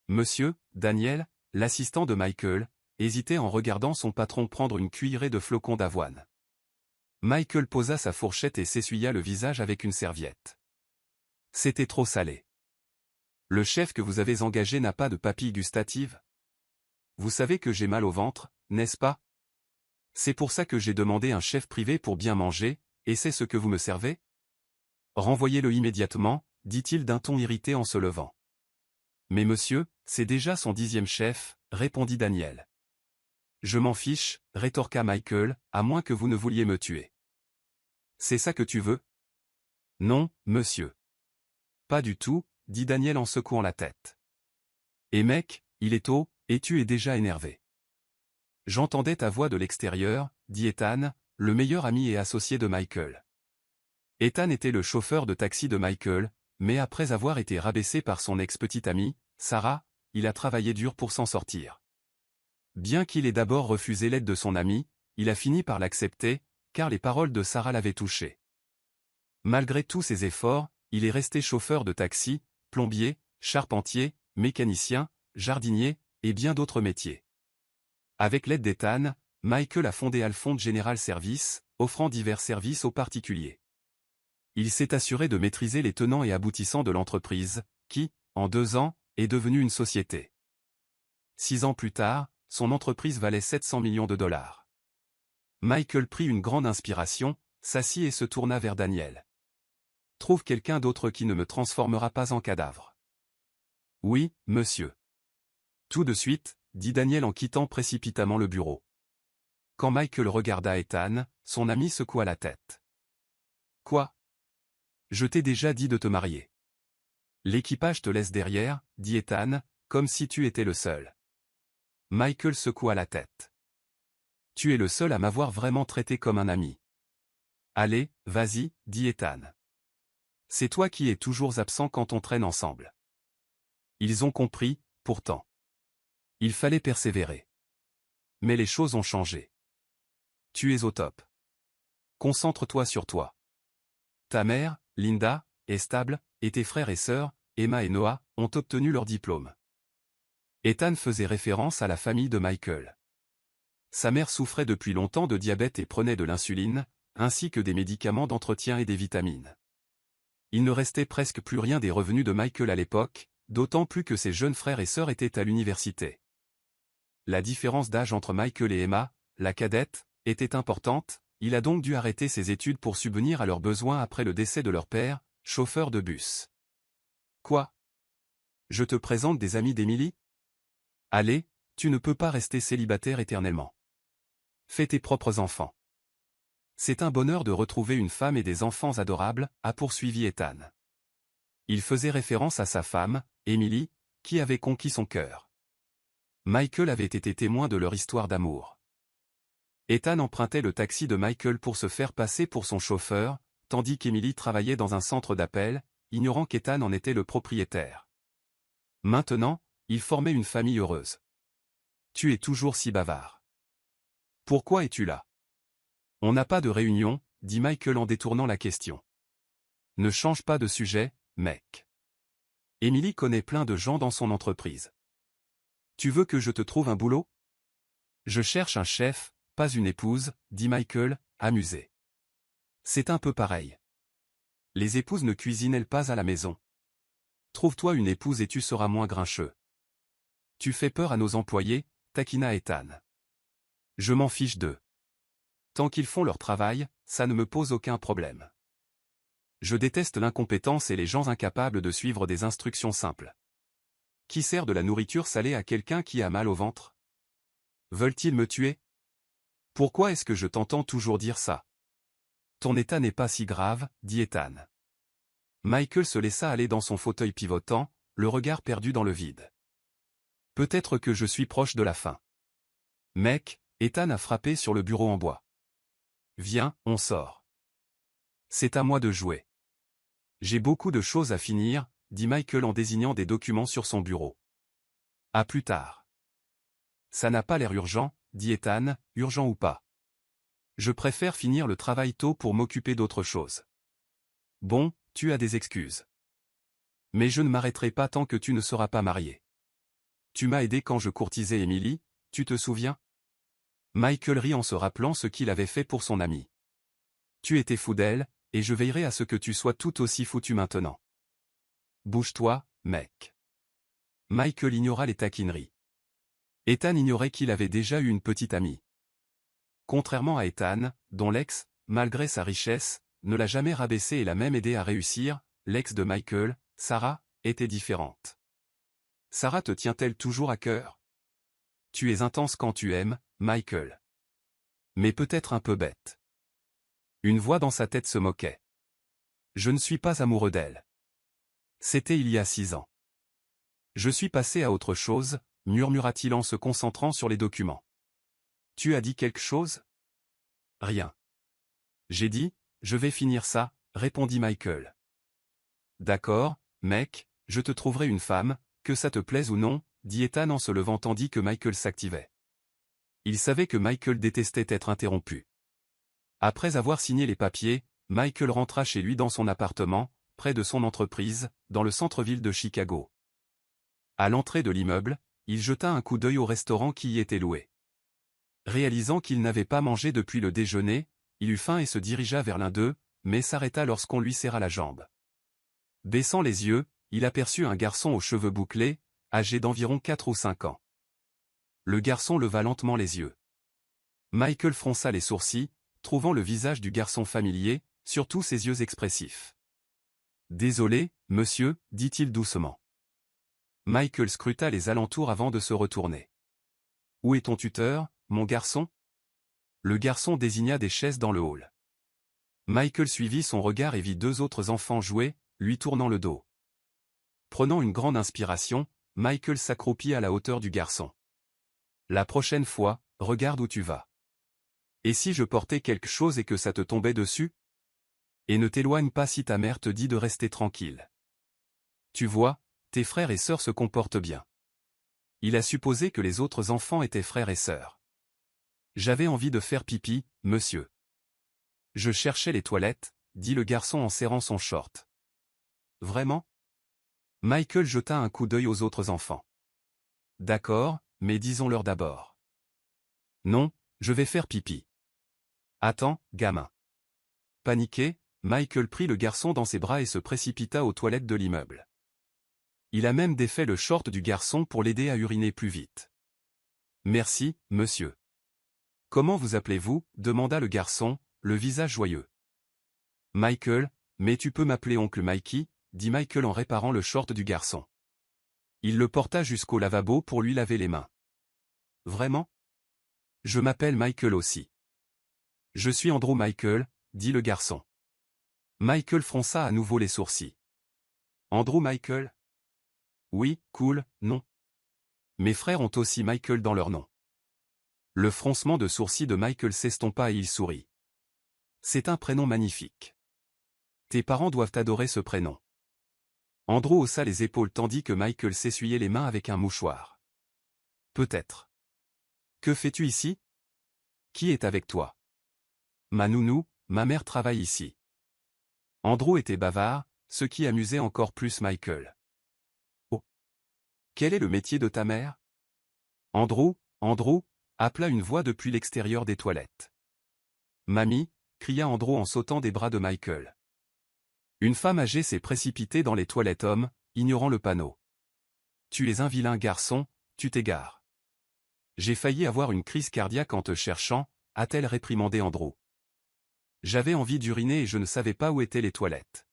Monsieur, Daniel, l'assistant de Michael, hésitait en regardant son patron prendre une cuillerée de flocons d'avoine. Michael posa sa fourchette et s'essuya le visage avec une serviette. C'était trop salé. Le chef que vous avez engagé n'a pas de papilles gustatives? Vous savez que j'ai mal au ventre, n'est-ce pas? C'est pour ça que j'ai demandé un chef privé pour bien manger, et c'est ce que vous me servez? Renvoyez-le immédiatement, dit-il d'un ton irrité en se levant. Mais monsieur, c'est déjà son 10e chef, répondit Daniel. Je m'en fiche, rétorqua Michael, à moins que vous ne vouliez me tuer. C'est ça que tu veux? Non, monsieur. Pas du tout, dit Daniel en secouant la tête. Et mec, il est tôt, et tu es déjà énervé. J'entendais ta voix de l'extérieur, dit Ethan, le meilleur ami et associé de Michael. Ethan était le chauffeur de taxi de Michael, mais après avoir été rabaissé par son ex-petite amie, Sarah, il a travaillé dur pour s'en sortir. Bien qu'il ait d'abord refusé l'aide de son ami, il a fini par l'accepter, car les paroles de Sarah l'avaient touché. Malgré tous ses efforts, il est resté chauffeur de taxi, plombier, charpentier, mécanicien, jardinier, et bien d'autres métiers. Avec l'aide d'Ethan, Michael a fondé Alphonse General Service, offrant divers services aux particuliers. Il s'est assuré de maîtriser les tenants et aboutissants de l'entreprise, qui, en 2 ans, est devenue une société. 6 ans plus tard, son entreprise valait 700 millions de dollars. Michael prit une grande inspiration, s'assit et se tourna vers Daniel. Trouve quelqu'un d'autre qui ne me transformera pas en cadavre. Oui, monsieur. Tout de suite, dit Daniel en quittant précipitamment le bureau. Quand Michael regarda Ethan, son ami secoua la tête. Quoi? Je t'ai déjà dit de te marier. L'équipage te laisse derrière, dit Ethan, comme si tu étais le seul. Michael secoua la tête. Tu es le seul à m'avoir vraiment traité comme un ami. Allez, vas-y, dit Ethan. C'est toi qui es toujours absent quand on traîne ensemble. Ils ont compris, pourtant. Il fallait persévérer. Mais les choses ont changé. Tu es au top. Concentre-toi sur toi. Ta mère, Linda, est stable, et tes frères et sœurs, Emma et Noah, ont obtenu leur diplôme. Ethan faisait référence à la famille de Michael. Sa mère souffrait depuis longtemps de diabète et prenait de l'insuline, ainsi que des médicaments d'entretien et des vitamines. Il ne restait presque plus rien des revenus de Michael à l'époque, d'autant plus que ses jeunes frères et sœurs étaient à l'université. La différence d'âge entre Michael et Emma, la cadette, était importante, il a donc dû arrêter ses études pour subvenir à leurs besoins après le décès de leur père, chauffeur de bus. Quoi? Je te présente des amis d'Emily? Allez, tu ne peux pas rester célibataire éternellement. Fais tes propres enfants. C'est un bonheur de retrouver une femme et des enfants adorables, a poursuivi Ethan. Il faisait référence à sa femme, Emily, qui avait conquis son cœur. Michael avait été témoin de leur histoire d'amour. Ethan empruntait le taxi de Michael pour se faire passer pour son chauffeur, tandis qu'Emily travaillait dans un centre d'appel, ignorant qu'Ethan en était le propriétaire. Maintenant, ils formaient une famille heureuse. Tu es toujours si bavard. Pourquoi es-tu là? On n'a pas de réunion, dit Michael en détournant la question. Ne change pas de sujet, mec. Emily connaît plein de gens dans son entreprise. Tu veux que je te trouve un boulot? Je cherche un chef, pas une épouse, dit Michael, amusé. C'est un peu pareil. Les épouses ne cuisinent-elles pas à la maison? Trouve-toi une épouse et tu seras moins grincheux. Tu fais peur à nos employés, taquina Ethan. Je m'en fiche d'eux. Tant qu'ils font leur travail, ça ne me pose aucun problème. Je déteste l'incompétence et les gens incapables de suivre des instructions simples. Qui sert de la nourriture salée à quelqu'un qui a mal au ventre? Veulent-ils me tuer? Pourquoi est-ce que je t'entends toujours dire ça? Ton état n'est pas si grave, dit Ethan. Michael se laissa aller dans son fauteuil pivotant, le regard perdu dans le vide. Peut-être que je suis proche de la fin. Mec, Ethan a frappé sur le bureau en bois. Viens, on sort. C'est à moi de jouer. J'ai beaucoup de choses à finir, dit Michael en désignant des documents sur son bureau. À plus tard. Ça n'a pas l'air urgent, dit Ethan, urgent ou pas. Je préfère finir le travail tôt pour m'occuper d'autre chose. Bon, tu as des excuses. Mais je ne m'arrêterai pas tant que tu ne seras pas marié. Tu m'as aidé quand je courtisais Emily, tu te souviens? Michael rit en se rappelant ce qu'il avait fait pour son ami. Tu étais fou d'elle, et je veillerai à ce que tu sois tout aussi foutu maintenant. Bouge-toi, mec. Michael ignora les taquineries. Ethan ignorait qu'il avait déjà eu une petite amie. Contrairement à Ethan, dont l'ex, malgré sa richesse, ne l'a jamais rabaissé et l'a même aidé à réussir, l'ex de Michael, Sarah, était différente. Sarah te tient-elle toujours à cœur? Tu es intense quand tu aimes, Michael. Mais peut-être un peu bête. Une voix dans sa tête se moquait. Je ne suis pas amoureux d'elle. C'était il y a 6 ans. Je suis passé à autre chose, murmura-t-il en se concentrant sur les documents. Tu as dit quelque chose? Rien. J'ai dit, je vais finir ça, répondit Michael. D'accord, mec, je te trouverai une femme, que ça te plaise ou non, dit Ethan en se levant tandis que Michael s'activait. Il savait que Michael détestait être interrompu. Après avoir signé les papiers, Michael rentra chez lui dans son appartement, près de son entreprise, dans le centre-ville de Chicago. À l'entrée de l'immeuble, il jeta un coup d'œil au restaurant qui y était loué. Réalisant qu'il n'avait pas mangé depuis le déjeuner, il eut faim et se dirigea vers l'un d'eux, mais s'arrêta lorsqu'on lui serra la jambe. Baissant les yeux, il aperçut un garçon aux cheveux bouclés, âgé d'environ 4 ou 5 ans. Le garçon leva lentement les yeux. Michael fronça les sourcils, trouvant le visage du garçon familier, surtout ses yeux expressifs. « Désolé, monsieur, dit-il doucement. Michael scruta les alentours avant de se retourner. « Où est ton tuteur, mon garçon ?» Le garçon désigna des chaises dans le hall. Michael suivit son regard et vit 2 autres enfants jouer, lui tournant le dos. Prenant une grande inspiration, Michael s'accroupit à la hauteur du garçon. « La prochaine fois, regarde où tu vas. Et si je portais quelque chose et que ça te tombait dessus? Et ne t'éloigne pas si ta mère te dit de rester tranquille. Tu vois, tes frères et sœurs se comportent bien. » Il a supposé que les autres enfants étaient frères et sœurs. « J'avais envie de faire pipi, monsieur. Je cherchais les toilettes, dit le garçon en serrant son short. Vraiment? Michael jeta un coup d'œil aux autres enfants. D'accord, mais disons-leur d'abord. Non, je vais faire pipi. Attends, gamin. Paniqué, Michael prit le garçon dans ses bras et se précipita aux toilettes de l'immeuble. Il a même défait le short du garçon pour l'aider à uriner plus vite. Merci, monsieur. Comment vous appelez-vous? Demanda le garçon, le visage joyeux. Michael, mais tu peux m'appeler oncle Mikey, dit Michael en réparant le short du garçon. Il le porta jusqu'au lavabo pour lui laver les mains. Vraiment? Je m'appelle Michael aussi. Je suis Andrew Michael, dit le garçon. Michael fronça à nouveau les sourcils. Andrew Michael? Oui, cool, non. Mes frères ont aussi Michael dans leur nom. Le froncement de sourcils de Michael s'estompa et il sourit. C'est un prénom magnifique. Tes parents doivent adorer ce prénom. Andrew haussa les épaules tandis que Michael s'essuyait les mains avec un mouchoir. Peut-être. Que fais-tu ici? Qui est avec toi? Ma nounou, ma mère travaille ici. Andrew était bavard, ce qui amusait encore plus Michael. Oh. Quel est le métier de ta mère? Andrew, appela une voix depuis l'extérieur des toilettes. Mamie, cria Andrew en sautant des bras de Michael. Une femme âgée s'est précipitée dans les toilettes hommes, ignorant le panneau. Tu es un vilain garçon, tu t'égares. J'ai failli avoir une crise cardiaque en te cherchant, a-t-elle réprimandé Andrew. J'avais envie d'uriner et je ne savais pas où étaient les toilettes.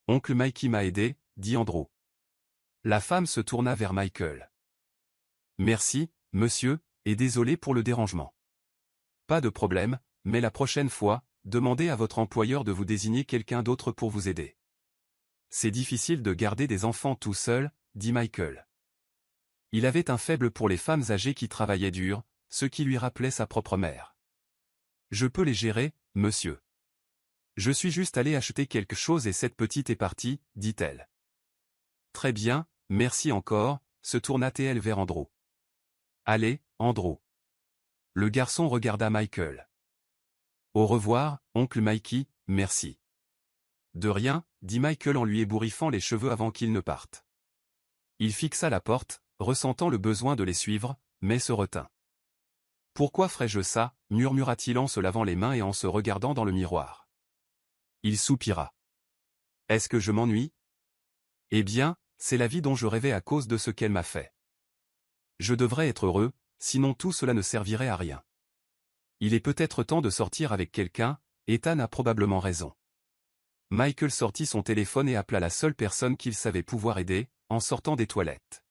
Oncle Mikey m'a aidé, dit Andrew. La femme se tourna vers Michael. Merci, monsieur, et désolé pour le dérangement. Pas de problème, mais la prochaine fois, demandez à votre employeur de vous désigner quelqu'un d'autre pour vous aider. C'est difficile de garder des enfants tout seul, dit Michael. Il avait un faible pour les femmes âgées qui travaillaient dur, ce qui lui rappelait sa propre mère. Je peux les gérer, monsieur. Je suis juste allé acheter quelque chose et cette petite est partie, dit-elle. Très bien, merci encore, se tourna-t-elle vers Andrew. Allez, Andrew. Le garçon regarda Michael. Au revoir, oncle Mikey, merci. De rien, dit Michael en lui ébouriffant les cheveux avant qu'il ne parte. Il fixa la porte, ressentant le besoin de les suivre, mais se retint. Pourquoi ferais-je ça, murmura-t-il en se lavant les mains et en se regardant dans le miroir. Il soupira. Est-ce que je m'ennuie? Eh bien, c'est la vie dont je rêvais à cause de ce qu'elle m'a fait. Je devrais être heureux, sinon tout cela ne servirait à rien. Il est peut-être temps de sortir avec quelqu'un, Ethan a probablement raison. Michael sortit son téléphone et appela la seule personne qu'il savait pouvoir aider, en sortant des toilettes.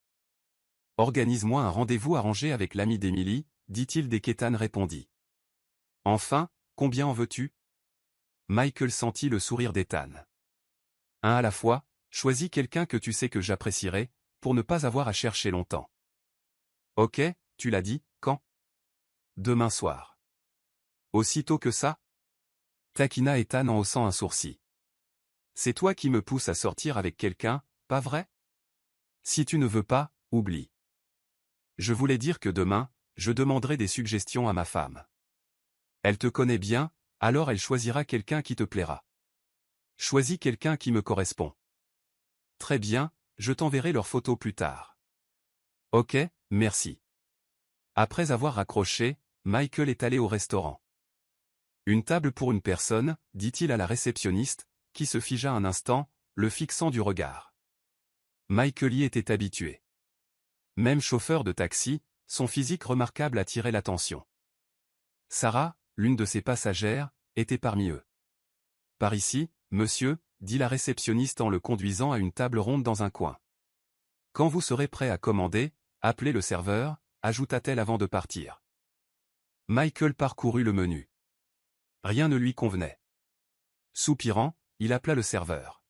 Organise-moi un rendez-vous arrangé avec l'ami d'Emily, dit-il dès qu'Ethan répondit. Enfin, combien en veux-tu? Michael sentit le sourire d'Ethan. Un à la fois, choisis quelqu'un que tu sais que j'apprécierai, pour ne pas avoir à chercher longtemps. Ok, tu l'as dit, quand? Demain soir. Aussitôt que ça? Taquina Ethan en haussant un sourcil. C'est toi qui me pousses à sortir avec quelqu'un, pas vrai? Si tu ne veux pas, oublie. Je voulais dire que demain, je demanderai des suggestions à ma femme. Elle te connaît bien, alors elle choisira quelqu'un qui te plaira. Choisis quelqu'un qui me correspond. Très bien, je t'enverrai leurs photos plus tard. Ok, merci. Après avoir raccroché, Michael est allé au restaurant. Une table pour une personne, dit-il à la réceptionniste, qui se figea un instant, le fixant du regard. Michael y était habitué. Même chauffeur de taxi, son physique remarquable attirait l'attention. Sarah, l'une de ses passagères, était parmi eux. Par ici, monsieur, dit la réceptionniste en le conduisant à une table ronde dans un coin. Quand vous serez prêt à commander, appelez le serveur, ajouta-t-elle avant de partir. Michael parcourut le menu. Rien ne lui convenait. Soupirant, il appela le serveur.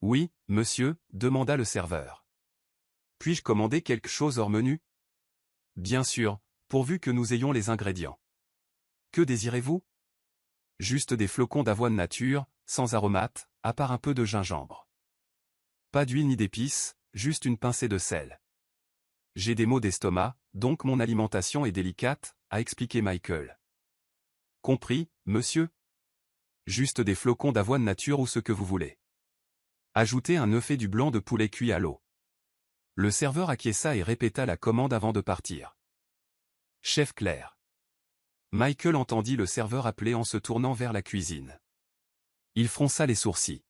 Oui, monsieur, demanda le serveur. Puis-je commander quelque chose hors menu? Bien sûr, pourvu que nous ayons les ingrédients. Que désirez-vous? Juste des flocons d'avoine nature, sans aromates, à part un peu de gingembre. Pas d'huile ni d'épices, juste une pincée de sel. J'ai des maux d'estomac, donc mon alimentation est délicate, a expliqué Michael. Compris, monsieur? Juste des flocons d'avoine nature ou ce que vous voulez. Ajoutez un œuf et du blanc de poulet cuit à l'eau. Le serveur acquiesça et répéta la commande avant de partir. Chef Claire. Michael entendit le serveur appeler en se tournant vers la cuisine. Il fronça les sourcils.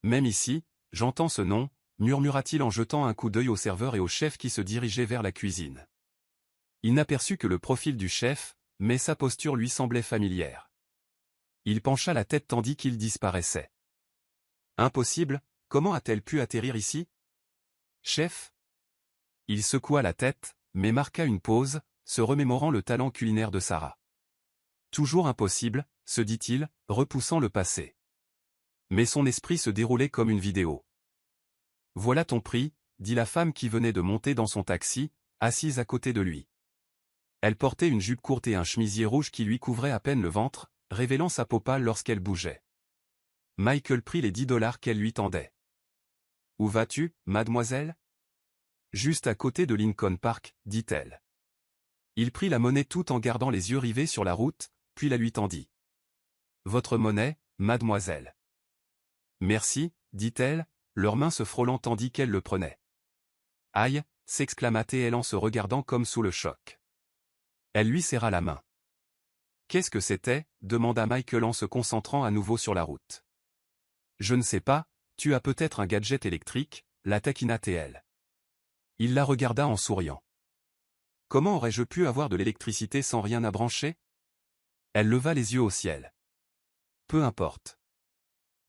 Même ici, j'entends ce nom, murmura-t-il en jetant un coup d'œil au serveur et au chef qui se dirigeaient vers la cuisine. Il n'aperçut que le profil du chef, mais sa posture lui semblait familière. Il pencha la tête tandis qu'il disparaissait. Impossible, comment a-t-elle pu atterrir ici? Chef? Il secoua la tête, mais marqua une pause, se remémorant le talent culinaire de Sarah. Toujours impossible, se dit-il, repoussant le passé. Mais son esprit se déroulait comme une vidéo. Voilà ton prix, dit la femme qui venait de monter dans son taxi, assise à côté de lui. Elle portait une jupe courte et un chemisier rouge qui lui couvrait à peine le ventre, révélant sa peau pâle lorsqu'elle bougeait. Michael prit les $10 qu'elle lui tendait. Où vas-tu, mademoiselle? Juste à côté de Lincoln Park, dit-elle. Il prit la monnaie tout en gardant les yeux rivés sur la route, puis la lui tendit. Votre monnaie, mademoiselle. Merci, dit-elle, leurs mains se frôlant tandis qu'elle le prenait. Aïe, s'exclama-t-elle en se regardant comme sous le choc. Elle lui serra la main. Qu'est-ce que c'était? Demanda Michael en se concentrant à nouveau sur la route. Je ne sais pas, tu as peut-être un gadget électrique, la taquina-t-elle. Il la regarda en souriant. Comment aurais-je pu avoir de l'électricité sans rien à brancher? Elle leva les yeux au ciel. Peu importe.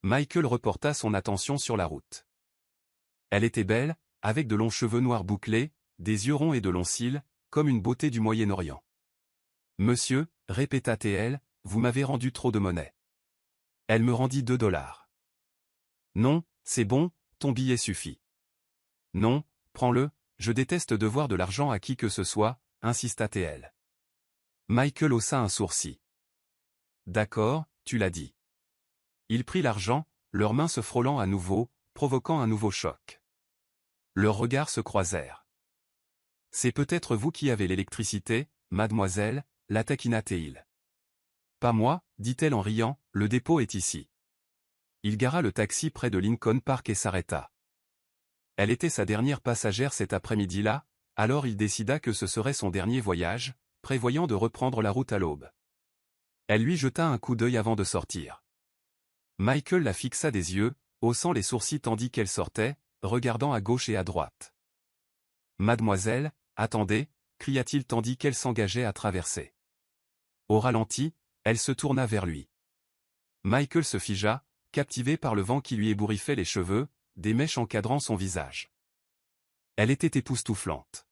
Michael reporta son attention sur la route. Elle était belle, avec de longs cheveux noirs bouclés, des yeux ronds et de longs cils, comme une beauté du Moyen-Orient. Monsieur, répéta-t-elle, vous m'avez rendu trop de monnaie. Elle me rendit $2. Non, c'est bon, ton billet suffit. Non, prends-le, je déteste devoir de l'argent à qui que ce soit, insista-t-elle. Michael haussa un sourcil. D'accord, tu l'as dit. Il prit l'argent, leurs mains se frôlant à nouveau, provoquant un nouveau choc. Leurs regards se croisèrent. C'est peut-être vous qui avez l'électricité, mademoiselle, la taquina-t-il. Pas moi, dit-elle en riant, le dépôt est ici. Il gara le taxi près de Lincoln Park et s'arrêta. Elle était sa dernière passagère cet après-midi-là, alors il décida que ce serait son dernier voyage, prévoyant de reprendre la route à l'aube. Elle lui jeta un coup d'œil avant de sortir. Michael la fixa des yeux, haussant les sourcils tandis qu'elle sortait, regardant à gauche et à droite. « Mademoiselle, attendez » cria-t-il tandis qu'elle s'engageait à traverser. Au ralenti, elle se tourna vers lui. Michael se figea, captivé par le vent qui lui ébouriffait les cheveux, des mèches encadrant son visage. Elle était époustouflante.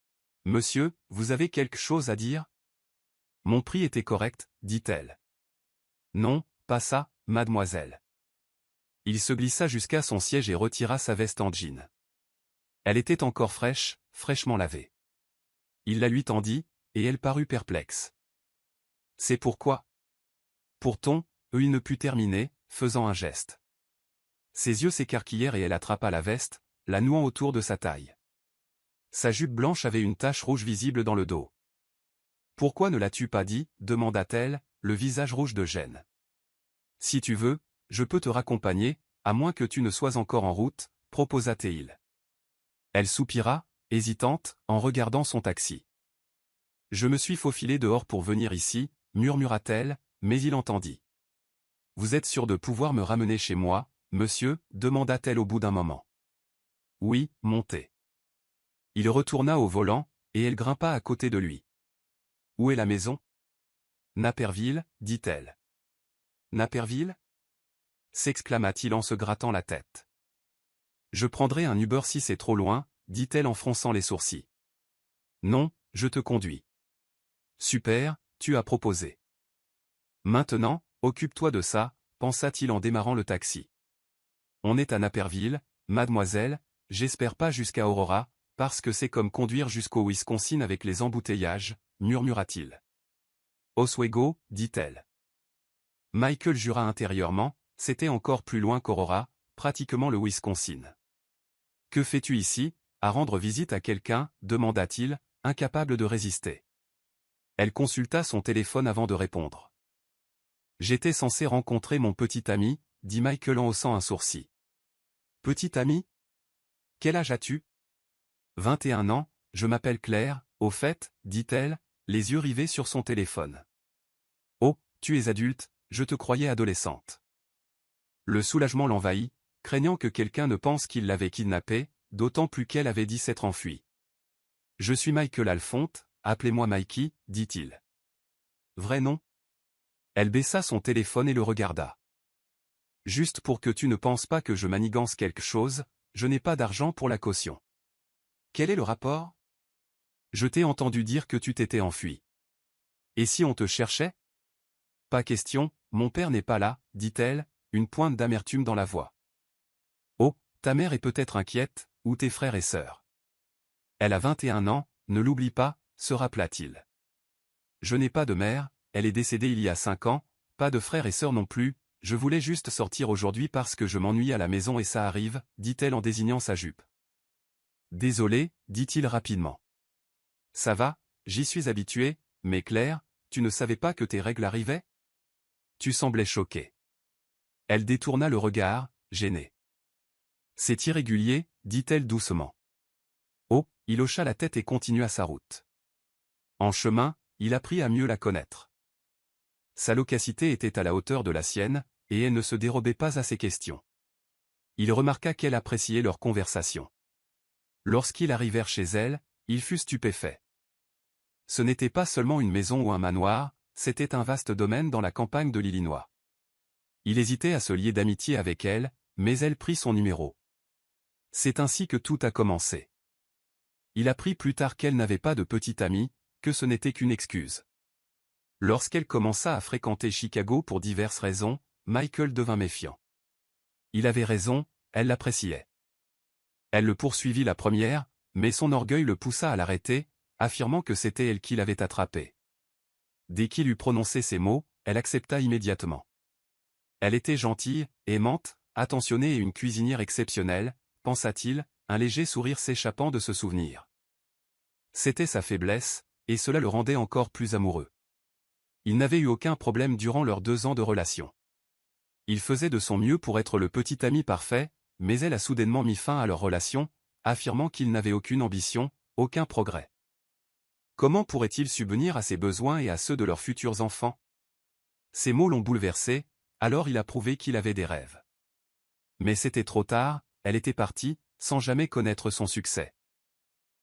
« Monsieur, vous avez quelque chose à dire ? » « Mon prix était correct, dit-elle. »« Non, pas ça, mademoiselle. » Il se glissa jusqu'à son siège et retira sa veste en jean. Elle était encore fraîche, fraîchement lavée. Il la lui tendit, et elle parut perplexe. « C'est pourquoi ?» Pourtant, il ne put terminer, faisant un geste. Ses yeux s'écarquillèrent et elle attrapa la veste, la nouant autour de sa taille. Sa jupe blanche avait une tache rouge visible dans le dos. « Pourquoi ne l'as-tu pas dit ?» demanda-t-elle, le visage rouge de gêne. « Si tu veux, je peux te raccompagner, à moins que tu ne sois encore en route, proposa-t-il. Elle soupira, hésitante, en regardant son taxi. « Je me suis faufilée dehors pour venir ici, murmura-t-elle, mais il entendit. « Vous êtes sûr de pouvoir me ramener chez moi, monsieur ?» demanda-t-elle au bout d'un moment. « Oui, montez. » Il retourna au volant, et elle grimpa à côté de lui. « Où est la maison ? » Naperville, dit-elle. « Naperville ?» s'exclama-t-il en se grattant la tête. « Je prendrai un Uber si c'est trop loin, dit-elle en fronçant les sourcils. « Non, je te conduis. »« Super, tu as proposé. »« Maintenant, occupe-toi de ça, pensa-t-il en démarrant le taxi. »« On est à Naperville, mademoiselle, j'espère pas jusqu'à Aurora, parce que c'est comme conduire jusqu'au Wisconsin avec les embouteillages, murmura-t-il. « Oswego, dit-elle. » Michael jura intérieurement, c'était encore plus loin qu'Aurora, pratiquement le Wisconsin. « Que fais-tu ici, à rendre visite à quelqu'un ?» demanda-t-il, incapable de résister. Elle consulta son téléphone avant de répondre. « J'étais censé rencontrer mon petit ami, dit Michael en haussant un sourcil. « Petit ami ? Quel âge as-tu ? » 21 ans, je m'appelle Claire, au fait, dit-elle, les yeux rivés sur son téléphone. « Oh, tu es adulte, je te croyais adolescente. » Le soulagement l'envahit, craignant que quelqu'un ne pense qu'il l'avait kidnappée, d'autant plus qu'elle avait dit s'être enfuie. « Je suis Michael Alphonte, appelez-moi Mikey, dit-il. »« Vrai nom ?» Elle baissa son téléphone et le regarda. « Juste pour que tu ne penses pas que je manigance quelque chose, je n'ai pas d'argent pour la caution. »« Quel est le rapport ? » ?»« Je t'ai entendu dire que tu t'étais enfui. »« Et si on te cherchait ? » ?»« Pas question, mon père n'est pas là, dit-elle, une pointe d'amertume dans la voix. « Oh, ta mère est peut-être inquiète, ou tes frères et sœurs. »« Elle a 21 ans, ne l'oublie pas, » se rappela-t-il. « Je n'ai pas de mère, elle est décédée il y a 5 ans, pas de frères et sœurs non plus, je voulais juste sortir aujourd'hui parce que je m'ennuie à la maison et ça arrive, dit-elle en désignant sa jupe. « Désolé, dit-il rapidement. « Ça va, j'y suis habitué, mais Claire, tu ne savais pas que tes règles arrivaient ? » Tu semblais choquée. Elle détourna le regard, gênée. « C'est irrégulier, dit-elle doucement. » Oh, il hocha la tête et continua sa route. En chemin, il apprit à mieux la connaître. Sa loquacité était à la hauteur de la sienne, et elle ne se dérobait pas à ses questions. Il remarqua qu'elle appréciait leur conversation. Lorsqu'ils arrivèrent chez elle, il fut stupéfait. Ce n'était pas seulement une maison ou un manoir, c'était un vaste domaine dans la campagne de l'Illinois. Il hésitait à se lier d'amitié avec elle, mais elle prit son numéro. C'est ainsi que tout a commencé. Il apprit plus tard qu'elle n'avait pas de petite amie, que ce n'était qu'une excuse. Lorsqu'elle commença à fréquenter Chicago pour diverses raisons, Michael devint méfiant. Il avait raison, elle l'appréciait. Elle le poursuivit la première, mais son orgueil le poussa à l'arrêter, affirmant que c'était elle qui l'avait attrapé. Dès qu'il eut prononcé ces mots, elle accepta immédiatement. Elle était gentille, aimante, attentionnée et une cuisinière exceptionnelle, pensa-t-il, un léger sourire s'échappant de ce souvenir. C'était sa faiblesse, et cela le rendait encore plus amoureux. Il n'avait eu aucun problème durant leurs 2 ans de relation. Il faisait de son mieux pour être le petit ami parfait, mais elle a soudainement mis fin à leur relation, affirmant qu'il n'avait aucune ambition, aucun progrès. Comment pourrait-il subvenir à ses besoins et à ceux de leurs futurs enfants? Ces mots l'ont bouleversé, alors il a prouvé qu'il avait des rêves. Mais c'était trop tard, elle était partie, sans jamais connaître son succès.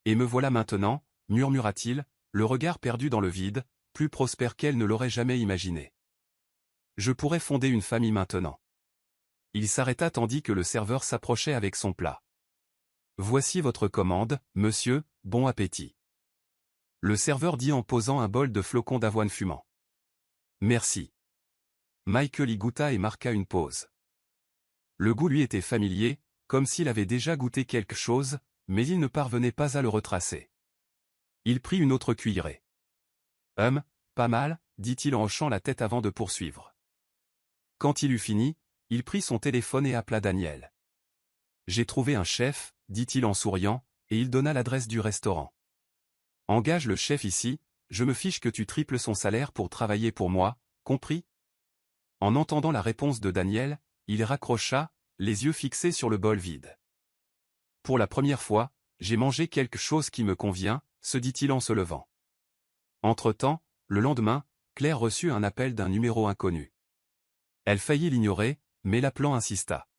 Et me voilà maintenant, murmura-t-il, le regard perdu dans le vide, plus prospère qu'elle ne l'aurait jamais imaginé. Je pourrais fonder une famille maintenant. Il s'arrêta tandis que le serveur s'approchait avec son plat. Voici votre commande, monsieur, bon appétit. Le serveur dit en posant un bol de flocons d'avoine fumant. Merci. Michael y goûta et marqua une pause. Le goût lui était familier, comme s'il avait déjà goûté quelque chose, mais il ne parvenait pas à le retracer. Il prit une autre cuillerée. Pas mal, dit-il en hochant la tête avant de poursuivre. Quand il eut fini, il prit son téléphone et appela Daniel. J'ai trouvé un chef, dit-il en souriant, et il donna l'adresse du restaurant. Engage le chef ici, je me fiche que tu triples son salaire pour travailler pour moi, compris? En entendant la réponse de Daniel, il raccrocha, les yeux fixés sur le bol vide. Pour la première fois, j'ai mangé quelque chose qui me convient, se dit-il en se levant. Entre-temps, le lendemain, Claire reçut un appel d'un numéro inconnu. Elle faillit l'ignorer, mais l'appelant insista.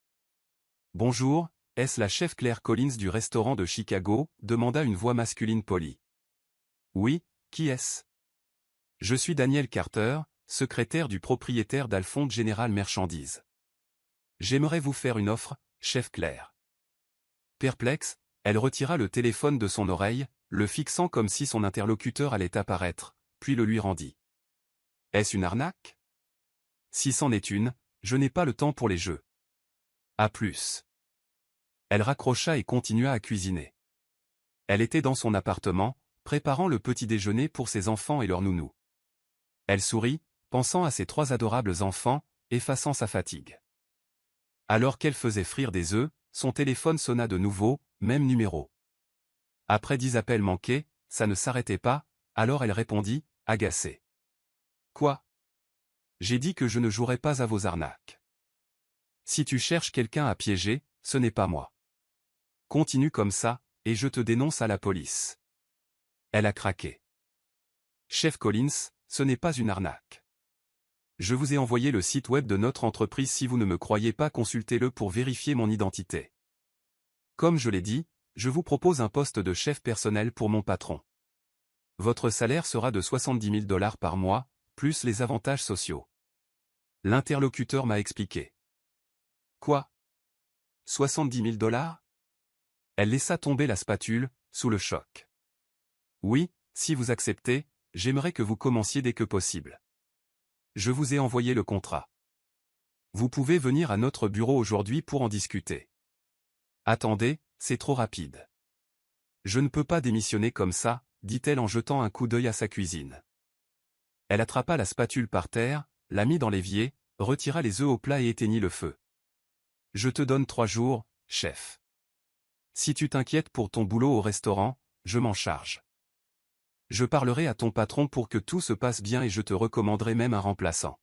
Bonjour, est-ce la chef Claire Collins du restaurant de Chicago? Demanda une voix masculine polie. Oui, qui est-ce? Je suis Daniel Carter, secrétaire du propriétaire d'Alphonse General Merchandise. J'aimerais vous faire une offre, chef Claire. Perplexe, elle retira le téléphone de son oreille, le fixant comme si son interlocuteur allait apparaître, puis le lui rendit. Est-ce une arnaque? Si c'en est une, je n'ai pas le temps pour les jeux. À plus. Elle raccrocha et continua à cuisiner. Elle était dans son appartement, préparant le petit déjeuner pour ses enfants et leur nounou. Elle sourit, pensant à ses 3 adorables enfants, effaçant sa fatigue. Alors qu'elle faisait frire des œufs, son téléphone sonna de nouveau, même numéro. Après 10 appels manqués, ça ne s'arrêtait pas, alors elle répondit, agacée. Quoi? J'ai dit que je ne jouerais pas à vos arnaques. Si tu cherches quelqu'un à piéger, ce n'est pas moi. Continue comme ça, et je te dénonce à la police. Elle a craqué. Chef Collins, ce n'est pas une arnaque. Je vous ai envoyé le site web de notre entreprise, si vous ne me croyez pas, consultez-le pour vérifier mon identité. Comme je l'ai dit, je vous propose un poste de chef personnel pour mon patron. Votre salaire sera de 70 000 $ par mois, plus les avantages sociaux. L'interlocuteur m'a expliqué. Quoi? 70 000 $? Elle laissa tomber la spatule, sous le choc. Oui, si vous acceptez, j'aimerais que vous commenciez dès que possible. Je vous ai envoyé le contrat. Vous pouvez venir à notre bureau aujourd'hui pour en discuter. Attendez, c'est trop rapide. Je ne peux pas démissionner comme ça, dit-elle en jetant un coup d'œil à sa cuisine. Elle attrapa la spatule par terre, la mit dans l'évier, retira les œufs au plat et éteignit le feu. Je te donne 3 jours, chef. Si tu t'inquiètes pour ton boulot au restaurant, je m'en charge. Je parlerai à ton patron pour que tout se passe bien et je te recommanderai même un remplaçant.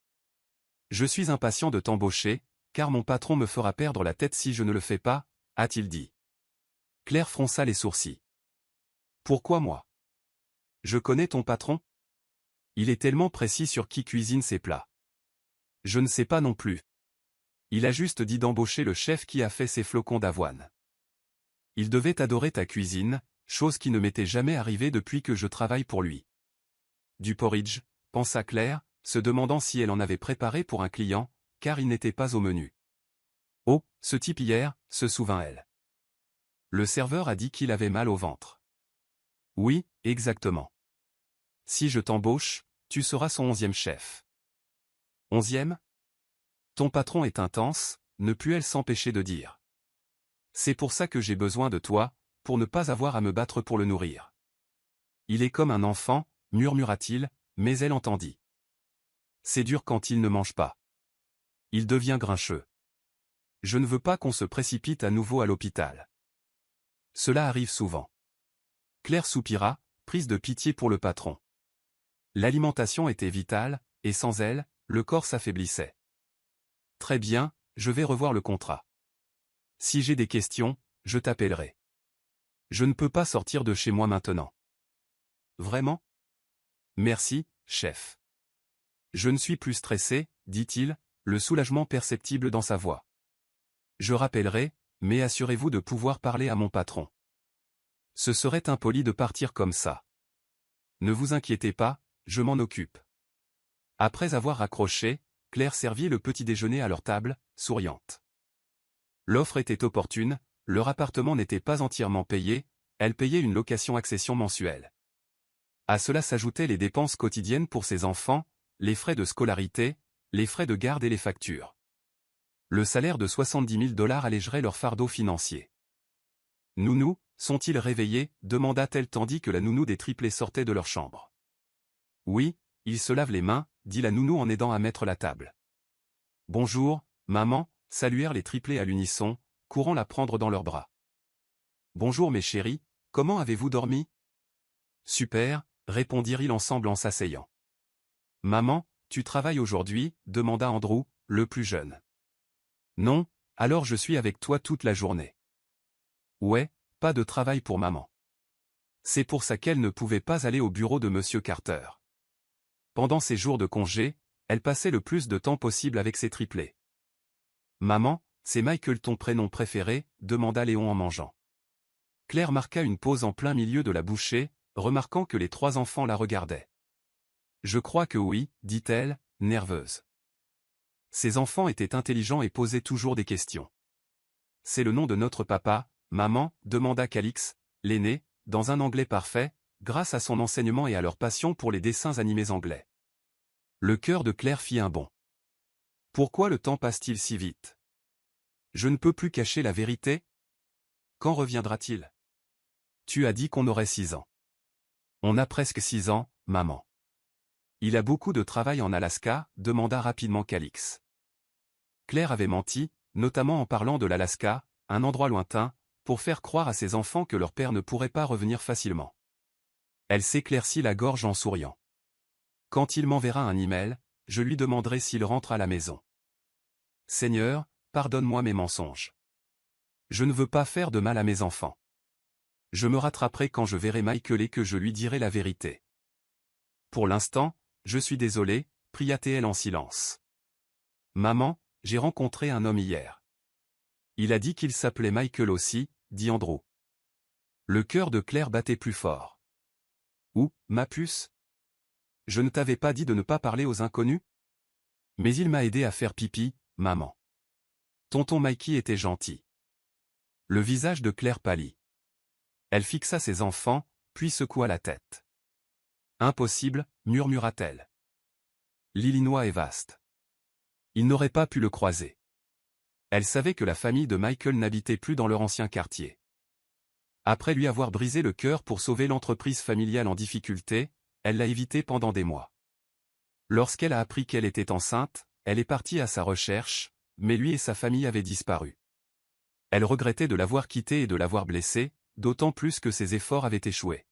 Je suis impatient de t'embaucher, car mon patron me fera perdre la tête si je ne le fais pas, a-t-il dit. Claire fronça les sourcils. Pourquoi moi? Je connais ton patron? Il est tellement précis sur qui cuisine ses plats. Je ne sais pas non plus. Il a juste dit d'embaucher le chef qui a fait ses flocons d'avoine. Il devait adorer ta cuisine, chose qui ne m'était jamais arrivée depuis que je travaille pour lui. Du porridge, pensa Claire, se demandant si elle en avait préparé pour un client, car il n'était pas au menu. Oh, ce type hier, se souvint-elle. Le serveur a dit qu'il avait mal au ventre. Oui, exactement. Si je t'embauche, tu seras son 11e chef. 11e? Ton patron est intense, ne put-elle s'empêcher de dire. C'est pour ça que j'ai besoin de toi, pour ne pas avoir à me battre pour le nourrir. Il est comme un enfant, murmura-t-il, mais elle entendit. C'est dur quand il ne mange pas. Il devient grincheux. Je ne veux pas qu'on se précipite à nouveau à l'hôpital. Cela arrive souvent. Claire soupira, prise de pitié pour le patron. L'alimentation était vitale, et sans elle, le corps s'affaiblissait. Très bien, je vais revoir le contrat. Si j'ai des questions, je t'appellerai. Je ne peux pas sortir de chez moi maintenant. Vraiment? Merci, chef. Je ne suis plus stressé, dit-il, le soulagement perceptible dans sa voix. Je rappellerai, mais assurez-vous de pouvoir parler à mon patron. Ce serait impoli de partir comme ça. Ne vous inquiétez pas, je m'en occupe. Après avoir raccroché, Claire servit le petit déjeuner à leur table, souriante. L'offre était opportune, leur appartement n'était pas entièrement payé, elle payait une location-accession mensuelle. À cela s'ajoutaient les dépenses quotidiennes pour ses enfants, les frais de scolarité, les frais de garde et les factures. Le salaire de 70 000 $ allégerait leur fardeau financier. Nounou, sont-ils réveillés demanda-t-elle tandis que la nounou des triplés sortait de leur chambre. Oui, ils se lavent les mains, dit la nounou en aidant à mettre la table. Bonjour, maman, saluèrent les triplés à l'unisson, courant la prendre dans leurs bras. Bonjour mes chéris, comment avez-vous dormi? Super, répondirent-ils ensemble en s'asseyant. Maman, tu travailles aujourd'hui? Demanda Andrew, le plus jeune. Non, alors je suis avec toi toute la journée. Ouais, pas de travail pour maman. C'est pour ça qu'elle ne pouvait pas aller au bureau de Monsieur Carter. Pendant ses jours de congé, elle passait le plus de temps possible avec ses triplés. Maman, c'est Michael ton prénom préféré? Demanda Léon en mangeant. Claire marqua une pause en plein milieu de la bouchée, remarquant que les 3 enfants la regardaient. Je crois que oui, dit-elle, nerveuse. Ses enfants étaient intelligents et posaient toujours des questions. C'est le nom de notre papa, maman, demanda Calix, l'aîné, dans un anglais parfait, grâce à son enseignement et à leur passion pour les dessins animés anglais. Le cœur de Claire fit un bond. Pourquoi le temps passe-t-il si vite? Je ne peux plus cacher la vérité? Quand reviendra-t-il? Tu as dit qu'on aurait 6 ans. On a presque 6 ans, maman. Il a beaucoup de travail en Alaska, demanda rapidement Calix. Claire avait menti, notamment en parlant de l'Alaska, un endroit lointain, pour faire croire à ses enfants que leur père ne pourrait pas revenir facilement. Elle s'éclaircit la gorge en souriant. Quand il m'enverra un email, je lui demanderai s'il rentre à la maison. Seigneur, pardonne-moi mes mensonges. Je ne veux pas faire de mal à mes enfants. Je me rattraperai quand je verrai Michael et que je lui dirai la vérité. Pour l'instant, je suis désolé, pria-t-elle en silence. Maman, j'ai rencontré un homme hier. Il a dit qu'il s'appelait Michael aussi, dit Andrew. Le cœur de Claire battait plus fort. Où, ma puce? Je ne t'avais pas dit de ne pas parler aux inconnus? Mais il m'a aidé à faire pipi, maman. Tonton Mikey était gentil. Le visage de Claire pâlit. Elle fixa ses enfants, puis secoua la tête. Impossible, murmura-t-elle. L'Illinois est vaste. Il n'aurait pas pu le croiser. Elle savait que la famille de Michael n'habitait plus dans leur ancien quartier. Après lui avoir brisé le cœur pour sauver l'entreprise familiale en difficulté, elle l'a évité pendant des mois. Lorsqu'elle a appris qu'elle était enceinte, elle est partie à sa recherche, mais lui et sa famille avaient disparu. Elle regrettait de l'avoir quitté et de l'avoir blessé, d'autant plus que ses efforts avaient échoué.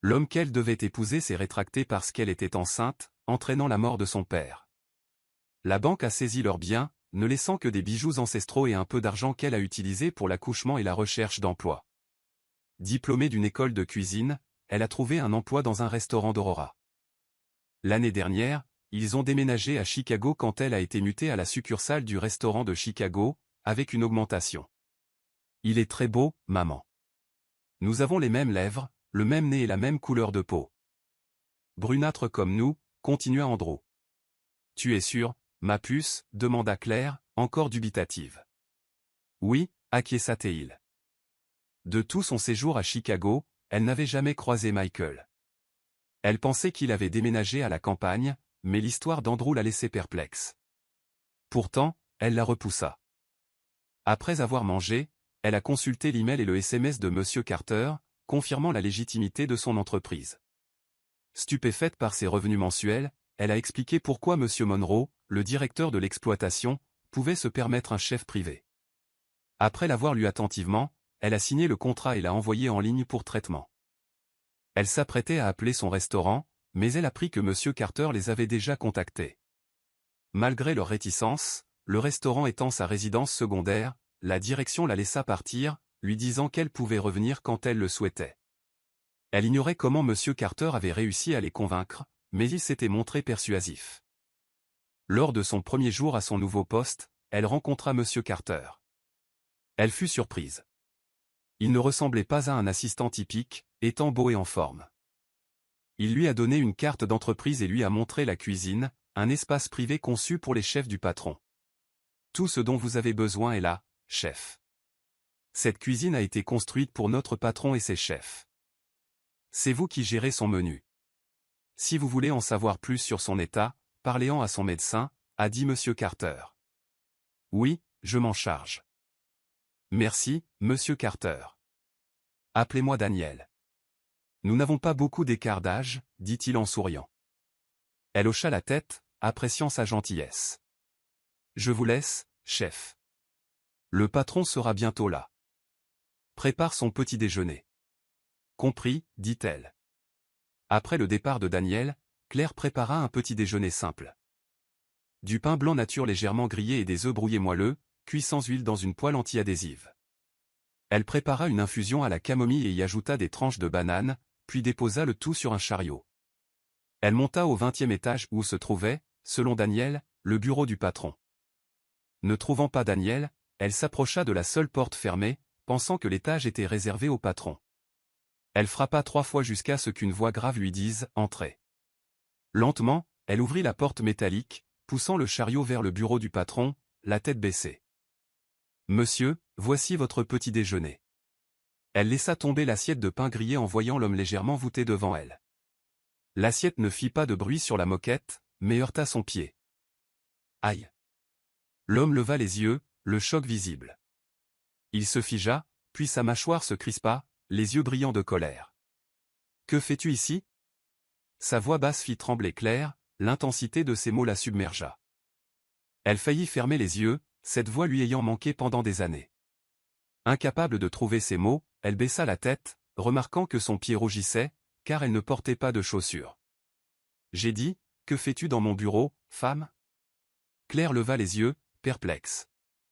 L'homme qu'elle devait épouser s'est rétracté parce qu'elle était enceinte, entraînant la mort de son père. La banque a saisi leurs biens, ne laissant que des bijoux ancestraux et un peu d'argent qu'elle a utilisé pour l'accouchement et la recherche d'emploi. Diplômée d'une école de cuisine, elle a trouvé un emploi dans un restaurant d'Aurora. L'année dernière, ils ont déménagé à Chicago quand elle a été mutée à la succursale du restaurant de Chicago, avec une augmentation. Il est très beau, maman. Nous avons les mêmes lèvres, le même nez et la même couleur de peau. Brunâtre comme nous, continua Andrew. Tu es sûr, ma puce? Demanda Claire, encore dubitative. Oui, acquiesça Théil. De tout son séjour à Chicago, elle n'avait jamais croisé Michael. Elle pensait qu'il avait déménagé à la campagne, mais l'histoire d'Andrew la laissait perplexe. Pourtant, elle la repoussa. Après avoir mangé, elle a consulté l'email et le SMS de Monsieur Carter, confirmant la légitimité de son entreprise. Stupéfaite par ses revenus mensuels, elle a expliqué pourquoi Monsieur Monroe, le directeur de l'exploitation, pouvait se permettre un chef privé. Après l'avoir lu attentivement, elle a signé le contrat et l'a envoyé en ligne pour traitement. Elle s'apprêtait à appeler son restaurant, mais elle apprit que Monsieur Carter les avait déjà contactés. Malgré leur réticence, le restaurant étant sa résidence secondaire, la direction la laissa partir, lui disant qu'elle pouvait revenir quand elle le souhaitait. Elle ignorait comment M. Carter avait réussi à les convaincre, mais il s'était montré persuasif. Lors de son premier jour à son nouveau poste, elle rencontra M. Carter. Elle fut surprise. Il ne ressemblait pas à un assistant typique, étant beau et en forme. Il lui a donné une carte d'entreprise et lui a montré la cuisine, un espace privé conçu pour les chefs du patron. Tout ce dont vous avez besoin est là, chef. Cette cuisine a été construite pour notre patron et ses chefs. C'est vous qui gérez son menu. Si vous voulez en savoir plus sur son état, parlez-en à son médecin, a dit M. Carter. Oui, je m'en charge. Merci, Monsieur Carter. Appelez-moi Daniel. Nous n'avons pas beaucoup d'écart d'âge, dit-il en souriant. Elle hocha la tête, appréciant sa gentillesse. Je vous laisse, chef. Le patron sera bientôt là. Prépare son petit déjeuner. Compris, dit-elle. Après le départ de Daniel, Claire prépara un petit déjeuner simple. Du pain blanc nature légèrement grillé et des œufs brouillés moelleux, cuits sans huile dans une poêle anti-adhésive. Elle prépara une infusion à la camomille et y ajouta des tranches de banane, puis déposa le tout sur un chariot. Elle monta au 20e étage où se trouvait, selon Daniel, le bureau du patron. Ne trouvant pas Daniel, elle s'approcha de la seule porte fermée, pensant que l'étage était réservé au patron. Elle frappa 3 fois jusqu'à ce qu'une voix grave lui dise « Entrez ». Lentement, elle ouvrit la porte métallique, poussant le chariot vers le bureau du patron, la tête baissée. « Monsieur, voici votre petit déjeuner. » Elle laissa tomber l'assiette de pain grillé en voyant l'homme légèrement voûté devant elle. L'assiette ne fit pas de bruit sur la moquette, mais heurta son pied. Aïe! L'homme leva les yeux, le choc visible. Il se figea, puis sa mâchoire se crispa, les yeux brillants de colère. « Que fais-tu ici » Sa voix basse fit trembler Claire, l'intensité de ses mots la submergea. Elle faillit fermer les yeux, cette voix lui ayant manqué pendant des années. Incapable de trouver ses mots, elle baissa la tête, remarquant que son pied rougissait, car elle ne portait pas de chaussures. « J'ai dit, que fais-tu dans mon bureau, femme » Claire leva les yeux, perplexe.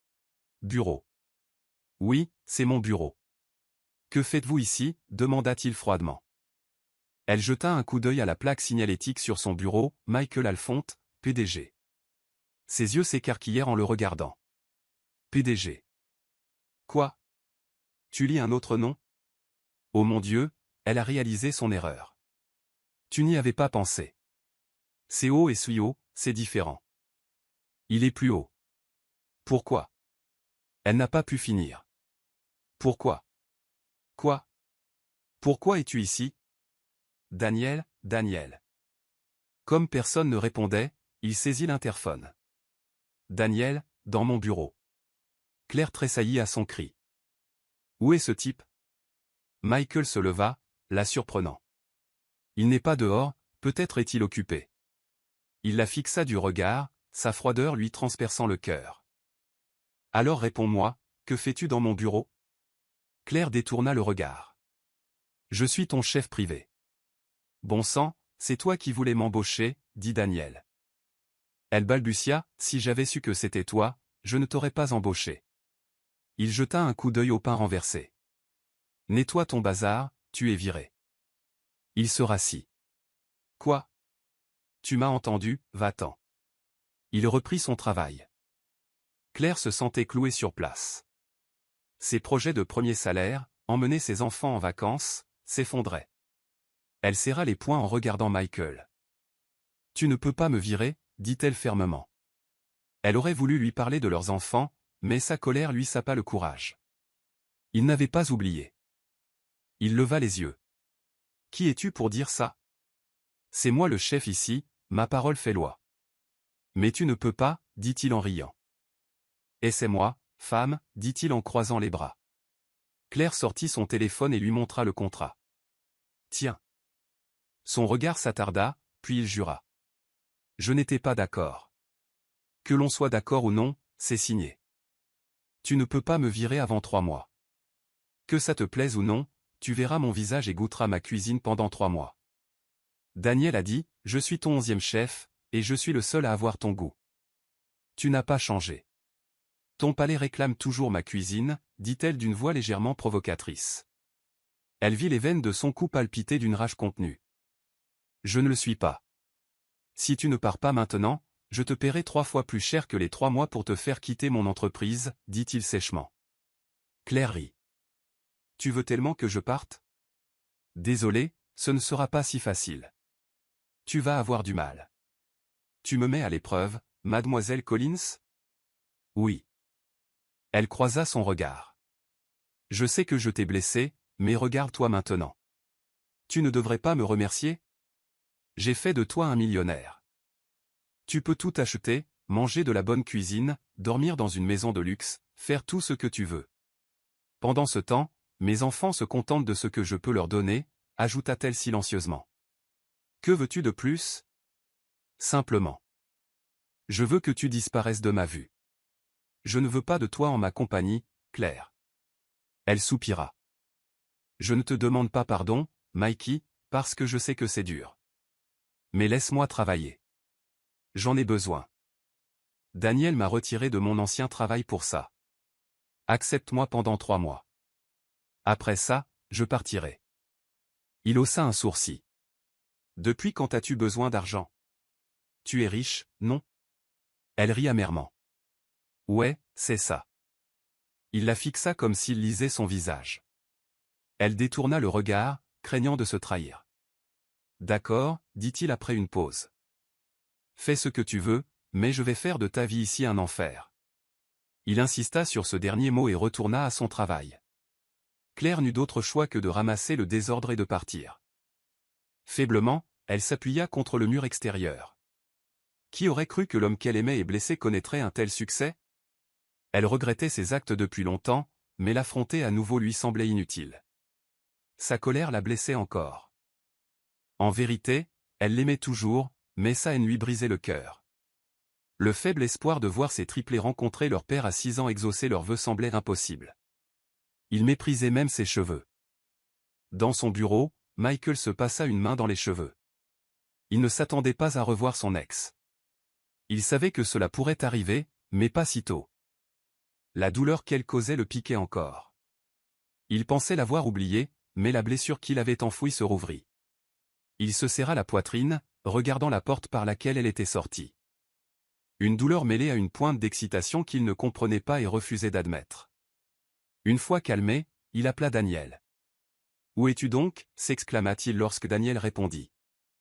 « Bureau. »« Oui, c'est mon bureau. »« Que faites-vous ici » demanda-t-il froidement. Elle jeta un coup d'œil à la plaque signalétique sur son bureau, Michael Alphonte, PDG. Ses yeux s'écarquillèrent en le regardant. PDG. Quoi? Tu lis un autre nom? Oh mon Dieu, elle a réalisé son erreur. Tu n'y avais pas pensé. C'est haut et haut, c'est différent. Il est plus haut. Pourquoi? Elle n'a pas pu finir. Pourquoi? Quoi? Pourquoi es-tu ici? Daniel, Daniel. Comme personne ne répondait, il saisit l'interphone. Daniel, dans mon bureau. Claire tressaillit à son cri. Où est ce type? Michael se leva, la surprenant. Il n'est pas dehors, peut-être est-il occupé. Il la fixa du regard, sa froideur lui transperçant le cœur. Alors réponds-moi, que fais-tu dans mon bureau? Claire détourna le regard. Je suis ton chef privé. Bon sang, c'est toi qui voulais m'embaucher, dit Daniel. Elle balbutia, si j'avais su que c'était toi, je ne t'aurais pas embauché. Il jeta un coup d'œil au pain renversé. Nettoie ton bazar, tu es viré. Il se rassit. Quoi? Tu m'as entendu, va-t'en. Il reprit son travail. Claire se sentait clouée sur place. Ses projets de premier salaire, emmener ses enfants en vacances, s'effondraient. Elle serra les poings en regardant Michael. Tu ne peux pas me virer, dit-elle fermement. Elle aurait voulu lui parler de leurs enfants, mais sa colère lui sapa le courage. Il n'avait pas oublié. Il leva les yeux. Qui es-tu pour dire ça? C'est moi le chef ici, ma parole fait loi. Mais tu ne peux pas, dit-il en riant. Et c'est moi, femme, dit-il en croisant les bras. Claire sortit son téléphone et lui montra le contrat. Tiens. Son regard s'attarda, puis il jura. Je n'étais pas d'accord. Que l'on soit d'accord ou non, c'est signé. Tu ne peux pas me virer avant 3 mois. Que ça te plaise ou non, tu verras mon visage et goûteras ma cuisine pendant 3 mois. Daniel a dit, je suis ton 11e chef, et je suis le seul à avoir ton goût. Tu n'as pas changé. Ton palais réclame toujours ma cuisine, dit-elle d'une voix légèrement provocatrice. Elle vit les veines de son cou palpiter d'une rage contenue. Je ne le suis pas. Si tu ne pars pas maintenant, je te paierai 3 fois plus cher que les 3 mois pour te faire quitter mon entreprise, dit-il sèchement. Claire rit. Tu veux tellement que je parte? Désolé, ce ne sera pas si facile. Tu vas avoir du mal. Tu me mets à l'épreuve, mademoiselle Collins? Oui. Elle croisa son regard. Je sais que je t'ai blessé, mais regarde-toi maintenant. Tu ne devrais pas me remercier? J'ai fait de toi un millionnaire. Tu peux tout acheter, manger de la bonne cuisine, dormir dans une maison de luxe, faire tout ce que tu veux. Pendant ce temps, mes enfants se contentent de ce que je peux leur donner, ajouta-t-elle silencieusement. Que veux-tu de plus? Simplement. Je veux que tu disparaisses de ma vue. Je ne veux pas de toi en ma compagnie, Claire. Elle soupira. Je ne te demande pas pardon, Mikey, parce que je sais que c'est dur. Mais laisse-moi travailler. J'en ai besoin. Daniel m'a retiré de mon ancien travail pour ça. Accepte-moi pendant 3 mois. Après ça, je partirai. Il haussa un sourcil. Depuis quand as-tu besoin d'argent? Tu es riche, non? Elle rit amèrement. Ouais, c'est ça. Il la fixa comme s'il lisait son visage. Elle détourna le regard, craignant de se trahir. D'accord, dit-il après une pause. Fais ce que tu veux, mais je vais faire de ta vie ici un enfer. Il insista sur ce dernier mot et retourna à son travail. Claire n'eut d'autre choix que de ramasser le désordre et de partir. Faiblement, elle s'appuya contre le mur extérieur. Qui aurait cru que l'homme qu'elle aimait et blessé connaîtrait un tel succès? Elle regrettait ses actes depuis longtemps, mais l'affronter à nouveau lui semblait inutile. Sa colère la blessait encore. En vérité, elle l'aimait toujours, mais sa haine lui brisait le cœur. Le faible espoir de voir ses triplés rencontrer leur père à 6 ans exaucer leurs vœux semblait impossible. Il méprisait même ses cheveux. Dans son bureau, Michael se passa une main dans les cheveux. Il ne s'attendait pas à revoir son ex. Il savait que cela pourrait arriver, mais pas si tôt. La douleur qu'elle causait le piquait encore. Il pensait l'avoir oubliée, mais la blessure qu'il avait enfouie se rouvrit. Il se serra la poitrine, regardant la porte par laquelle elle était sortie. Une douleur mêlée à une pointe d'excitation qu'il ne comprenait pas et refusait d'admettre. Une fois calmé, il appela Daniel. « Où es-tu donc » s'exclama-t-il lorsque Daniel répondit.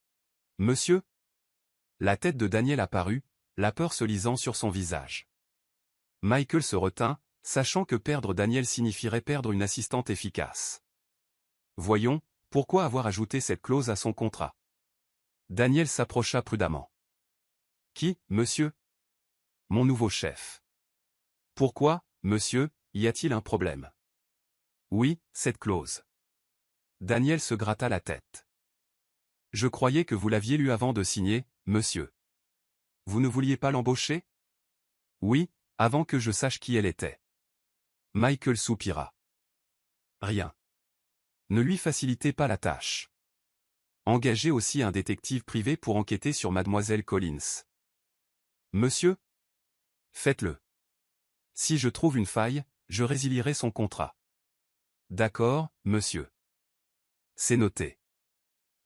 « Monsieur ?» La tête de Daniel apparut, la peur se lisant sur son visage. Michael se retint, sachant que perdre Daniel signifierait perdre une assistante efficace. Voyons, pourquoi avoir ajouté cette clause à son contrat? Daniel s'approcha prudemment. Qui, monsieur? Mon nouveau chef. Pourquoi, monsieur, y a-t-il un problème? Oui, cette clause. Daniel se gratta la tête. Je croyais que vous l'aviez lu avant de signer, monsieur. Vous ne vouliez pas l'embaucher? Oui, avant que je sache qui elle était. Michael soupira. Rien. Ne lui facilitez pas la tâche. Engagez aussi un détective privé pour enquêter sur mademoiselle Collins. Monsieur? Faites-le. Si je trouve une faille, je résilierai son contrat. D'accord, monsieur. C'est noté.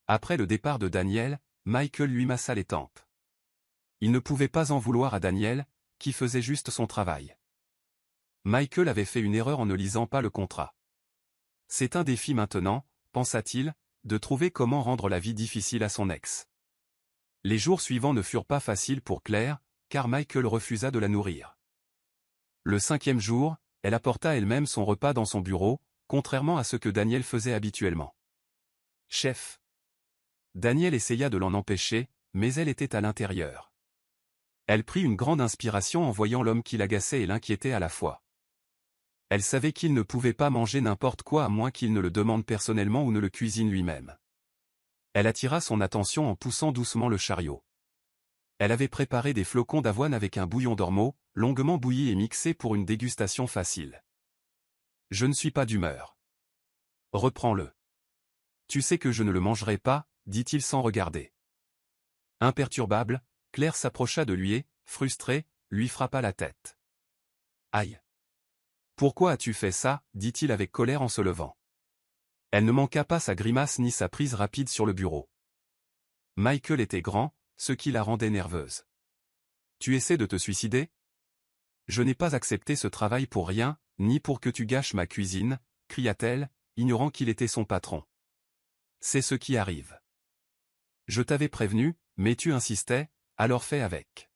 Après le départ de Daniel, Michael lui massa les tempes. Il ne pouvait pas en vouloir à Daniel, qui faisait juste son travail. Michael avait fait une erreur en ne lisant pas le contrat. C'est un défi maintenant, pensa-t-il, de trouver comment rendre la vie difficile à son ex. Les jours suivants ne furent pas faciles pour Claire, car Michael refusa de la nourrir. Le 5e jour, elle apporta elle-même son repas dans son bureau, contrairement à ce que Daniel faisait habituellement. Chef. Daniel essaya de l'en empêcher, mais elle était à l'intérieur. Elle prit une grande inspiration en voyant l'homme qui l'agaçait et l'inquiétait à la fois. Elle savait qu'il ne pouvait pas manger n'importe quoi à moins qu'il ne le demande personnellement ou ne le cuisine lui-même. Elle attira son attention en poussant doucement le chariot. Elle avait préparé des flocons d'avoine avec un bouillon d'ormeau, longuement bouilli et mixé pour une dégustation facile. Je ne suis pas d'humeur. Reprends-le. Tu sais que je ne le mangerai pas, dit-il sans regarder. Imperturbable, Claire s'approcha de lui et, frustrée, lui frappa la tête. Aïe. Pourquoi as-tu fait ça, dit-il avec colère en se levant. Elle ne manqua pas sa grimace ni sa prise rapide sur le bureau. Michael était grand, ce qui la rendait nerveuse. Tu essaies de te suicider? Je n'ai pas accepté ce travail pour rien, ni pour que tu gâches ma cuisine, cria-t-elle, ignorant qu'il était son patron. C'est ce qui arrive. Je t'avais prévenu, mais tu insistais, alors fais avec.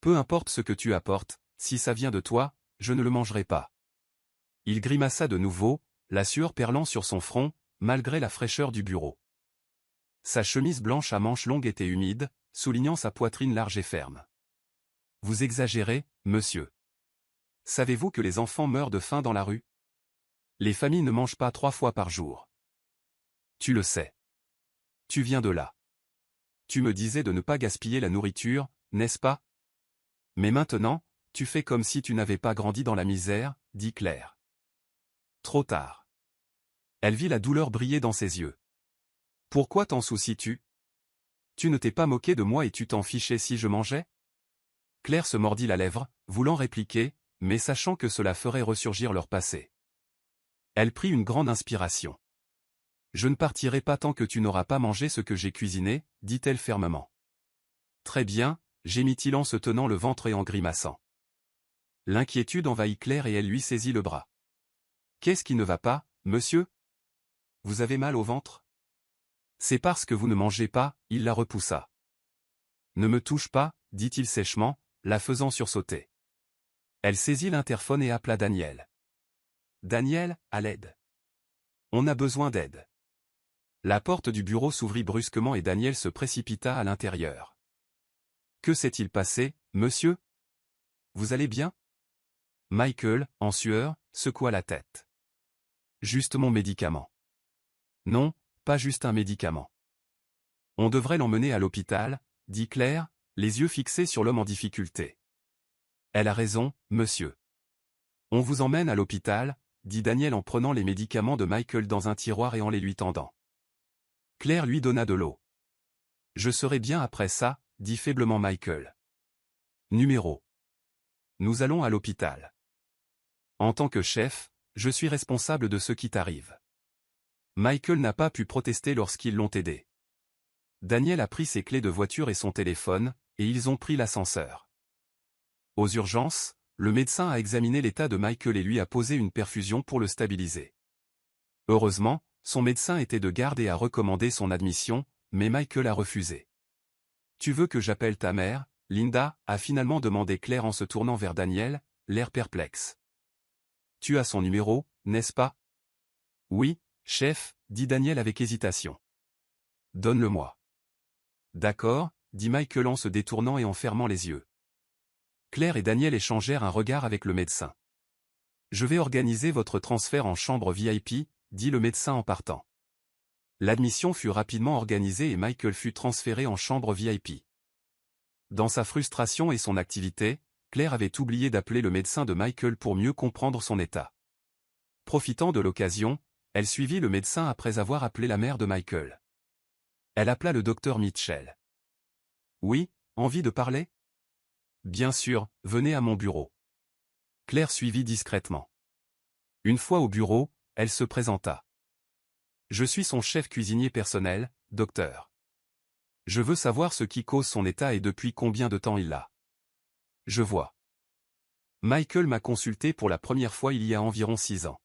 Peu importe ce que tu apportes, si ça vient de toi, je ne le mangerai pas. Il grimaça de nouveau, la sueur perlant sur son front, malgré la fraîcheur du bureau. Sa chemise blanche à manches longues était humide, soulignant sa poitrine large et ferme. Vous exagérez, monsieur. Savez-vous que les enfants meurent de faim dans la rue? Les familles ne mangent pas 3 fois par jour. Tu le sais. Tu viens de là. Tu me disais de ne pas gaspiller la nourriture, n'est-ce pas? Mais maintenant, tu fais comme si tu n'avais pas grandi dans la misère, dit Claire. Trop tard. Elle vit la douleur briller dans ses yeux. Pourquoi t'en soucies-tu? Tu ne t'es pas moqué de moi et tu t'en fichais si je mangeais? Claire se mordit la lèvre, voulant répliquer, mais sachant que cela ferait ressurgir leur passé. Elle prit une grande inspiration. Je ne partirai pas tant que tu n'auras pas mangé ce que j'ai cuisiné, dit-elle fermement. Très bien, gémit-il en se tenant le ventre et en grimaçant. L'inquiétude envahit Claire et elle lui saisit le bras. Qu'est-ce qui ne va pas, monsieur? Vous avez mal au ventre? C'est parce que vous ne mangez pas, il la repoussa. Ne me touche pas, dit-il sèchement, la faisant sursauter. Elle saisit l'interphone et appela Daniel. Daniel, à l'aide. On a besoin d'aide. La porte du bureau s'ouvrit brusquement et Daniel se précipita à l'intérieur. Que s'est-il passé, monsieur? Vous allez bien? Michael, en sueur, secoua la tête. Juste mon médicament. Non, pas juste un médicament. On devrait l'emmener à l'hôpital, dit Claire, les yeux fixés sur l'homme en difficulté. Elle a raison, monsieur. On vous emmène à l'hôpital, dit Daniel en prenant les médicaments de Michael dans un tiroir et en les lui tendant. Claire lui donna de l'eau. Je serai bien après ça, dit faiblement Michael. Numéro. Nous allons à l'hôpital. En tant que chef, je suis responsable de ce qui t'arrive. Michael n'a pas pu protester lorsqu'ils l'ont aidé. Daniel a pris ses clés de voiture et son téléphone, et ils ont pris l'ascenseur. Aux urgences, le médecin a examiné l'état de Michael et lui a posé une perfusion pour le stabiliser. Heureusement, son médecin était de garde et a recommandé son admission, mais Michael a refusé. Tu veux que j'appelle ta mère, Linda, a finalement demandé Claire en se tournant vers Daniel, l'air perplexe. Tu as son numéro, n'est-ce pas? Oui, chef, dit Daniel avec hésitation. Donne-le-moi. D'accord, dit Michael en se détournant et en fermant les yeux. Claire et Daniel échangèrent un regard avec le médecin. Je vais organiser votre transfert en chambre VIP, dit le médecin en partant. L'admission fut rapidement organisée et Michael fut transféré en chambre VIP. Dans sa frustration et son activité, Claire avait oublié d'appeler le médecin de Michael pour mieux comprendre son état. Profitant de l'occasion, elle suivit le médecin après avoir appelé la mère de Michael. Elle appela le docteur Mitchell. Oui, envie de parler? Bien sûr, venez à mon bureau. Claire suivit discrètement. Une fois au bureau, elle se présenta. Je suis son chef cuisinier personnel, docteur. Je veux savoir ce qui cause son état et depuis combien de temps il l'a. Je vois. Michael m'a consulté pour la première fois il y a environ 6 ans.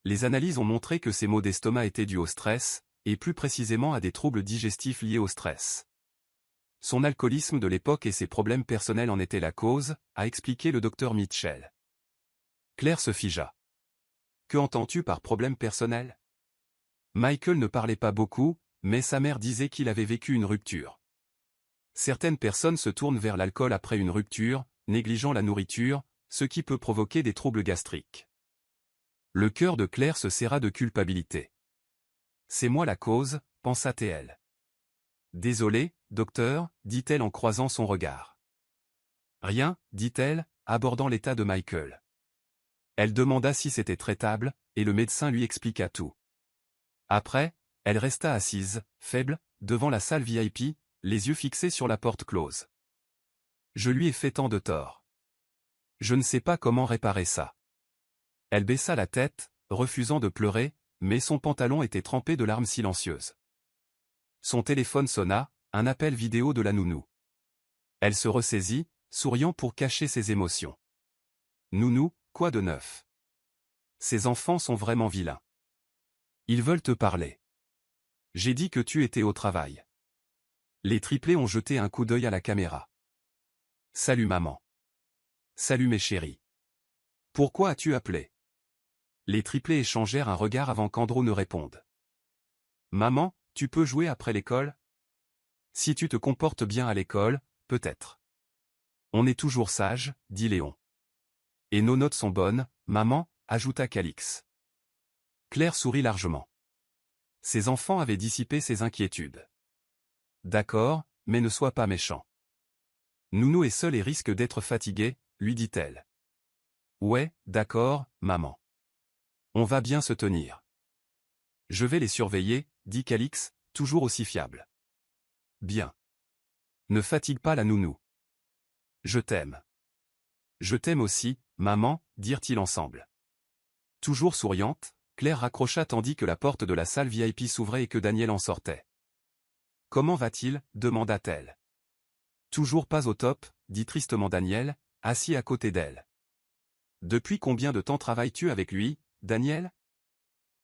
Les analyses ont montré que ses maux d'estomac étaient dus au stress, et plus précisément à des troubles digestifs liés au stress. Son alcoolisme de l'époque et ses problèmes personnels en étaient la cause, a expliqué le docteur Mitchell. Claire se figea. Que entends-tu par problème personnel? Michael ne parlait pas beaucoup, mais sa mère disait qu'il avait vécu une rupture. Certaines personnes se tournent vers l'alcool après une rupture, négligeant la nourriture, ce qui peut provoquer des troubles gastriques. Le cœur de Claire se serra de culpabilité. C'est moi la cause, pensa-t-elle. Désolée, docteur, dit-elle en croisant son regard. Rien, dit-elle, abordant l'état de Michael. Elle demanda si c'était traitable, et le médecin lui expliqua tout. Après, elle resta assise, faible, devant la salle VIP, les yeux fixés sur la porte close. Je lui ai fait tant de tort. Je ne sais pas comment réparer ça. Elle baissa la tête, refusant de pleurer, mais son pantalon était trempé de larmes silencieuses. Son téléphone sonna, un appel vidéo de la nounou. Elle se ressaisit, souriant pour cacher ses émotions. Nounou, quoi de neuf? Ces enfants sont vraiment vilains. Ils veulent te parler. J'ai dit que tu étais au travail. Les triplés ont jeté un coup d'œil à la caméra. Salut maman. Salut mes chéris. Pourquoi as-tu appelé? Les triplés échangèrent un regard avant qu'Andrew ne réponde. Maman, tu peux jouer après l'école? Si tu te comportes bien à l'école, peut-être. On est toujours sage, dit Léon. Et nos notes sont bonnes, maman, ajouta Calix. Claire sourit largement. Ses enfants avaient dissipé ses inquiétudes. D'accord, mais ne sois pas méchant. Nounou est seul et risque d'être fatigué, lui dit-elle. Ouais, d'accord, maman. On va bien se tenir. Je vais les surveiller, dit Calix, toujours aussi fiable. Bien. Ne fatigue pas la nounou. Je t'aime. Je t'aime aussi, maman, dirent-ils ensemble. Toujours souriante, Claire raccrocha tandis que la porte de la salle VIP s'ouvrait et que Daniel en sortait. Comment va-t-il? Demanda-t-elle. Toujours pas au top, dit tristement Daniel, assis à côté d'elle. Depuis combien de temps travailles-tu avec lui, Daniel?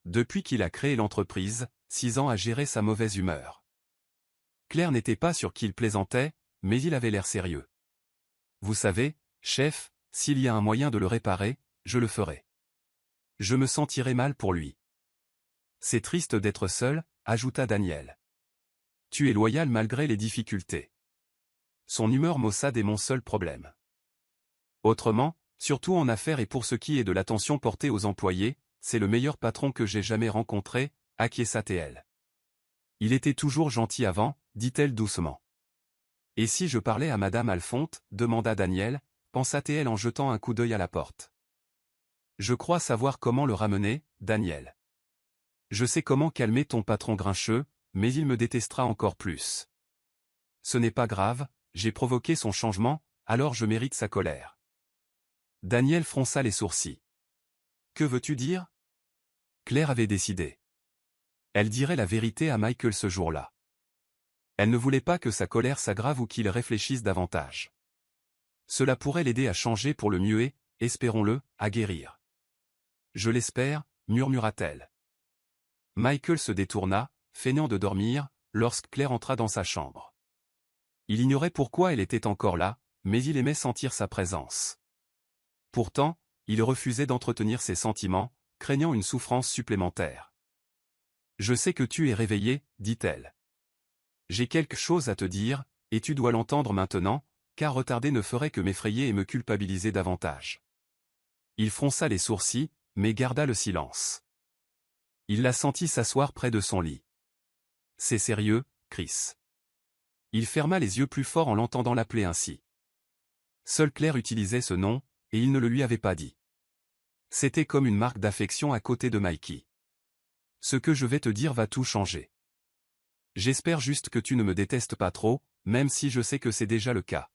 Depuis qu'il a créé l'entreprise, 6 ans à gérer sa mauvaise humeur. Claire n'était pas sûre qu'il plaisantait, mais il avait l'air sérieux. Vous savez, chef, s'il y a un moyen de le réparer, je le ferai. Je me sentirai mal pour lui. C'est triste d'être seul, ajouta Daniel. Tu es loyal malgré les difficultés. Son humeur maussade est mon seul problème. Autrement, surtout en affaires et pour ce qui est de l'attention portée aux employés, c'est le meilleur patron que j'ai jamais rencontré, acquiesça-t-elle. Il était toujours gentil avant, dit-elle doucement. Et si je parlais à Madame Alphonte, demanda Daniel, pensa-t-elle en jetant un coup d'œil à la porte. Je crois savoir comment le ramener, Daniel. Je sais comment calmer ton patron grincheux, mais il me détestera encore plus. Ce n'est pas grave, j'ai provoqué son changement, alors je mérite sa colère. Daniel fronça les sourcils. Que veux-tu dire? Claire avait décidé. Elle dirait la vérité à Michael ce jour-là. Elle ne voulait pas que sa colère s'aggrave ou qu'il réfléchisse davantage. Cela pourrait l'aider à changer pour le mieux et, espérons-le, à guérir. Je l'espère, murmura-t-elle. Michael se détourna, feignant de dormir, lorsque Claire entra dans sa chambre. Il ignorait pourquoi elle était encore là, mais il aimait sentir sa présence. Pourtant, il refusait d'entretenir ses sentiments, craignant une souffrance supplémentaire. Je sais que tu es réveillé, dit-elle. J'ai quelque chose à te dire, et tu dois l'entendre maintenant, car retarder ne ferait que m'effrayer et me culpabiliser davantage. Il fronça les sourcils, mais garda le silence. Il la sentit s'asseoir près de son lit. C'est sérieux, Chris. Il ferma les yeux plus fort en l'entendant l'appeler ainsi. Seule Claire utilisait ce nom, et il ne le lui avait pas dit. C'était comme une marque d'affection à côté de Mikey. Ce que je vais te dire va tout changer. J'espère juste que tu ne me détestes pas trop, même si je sais que c'est déjà le cas.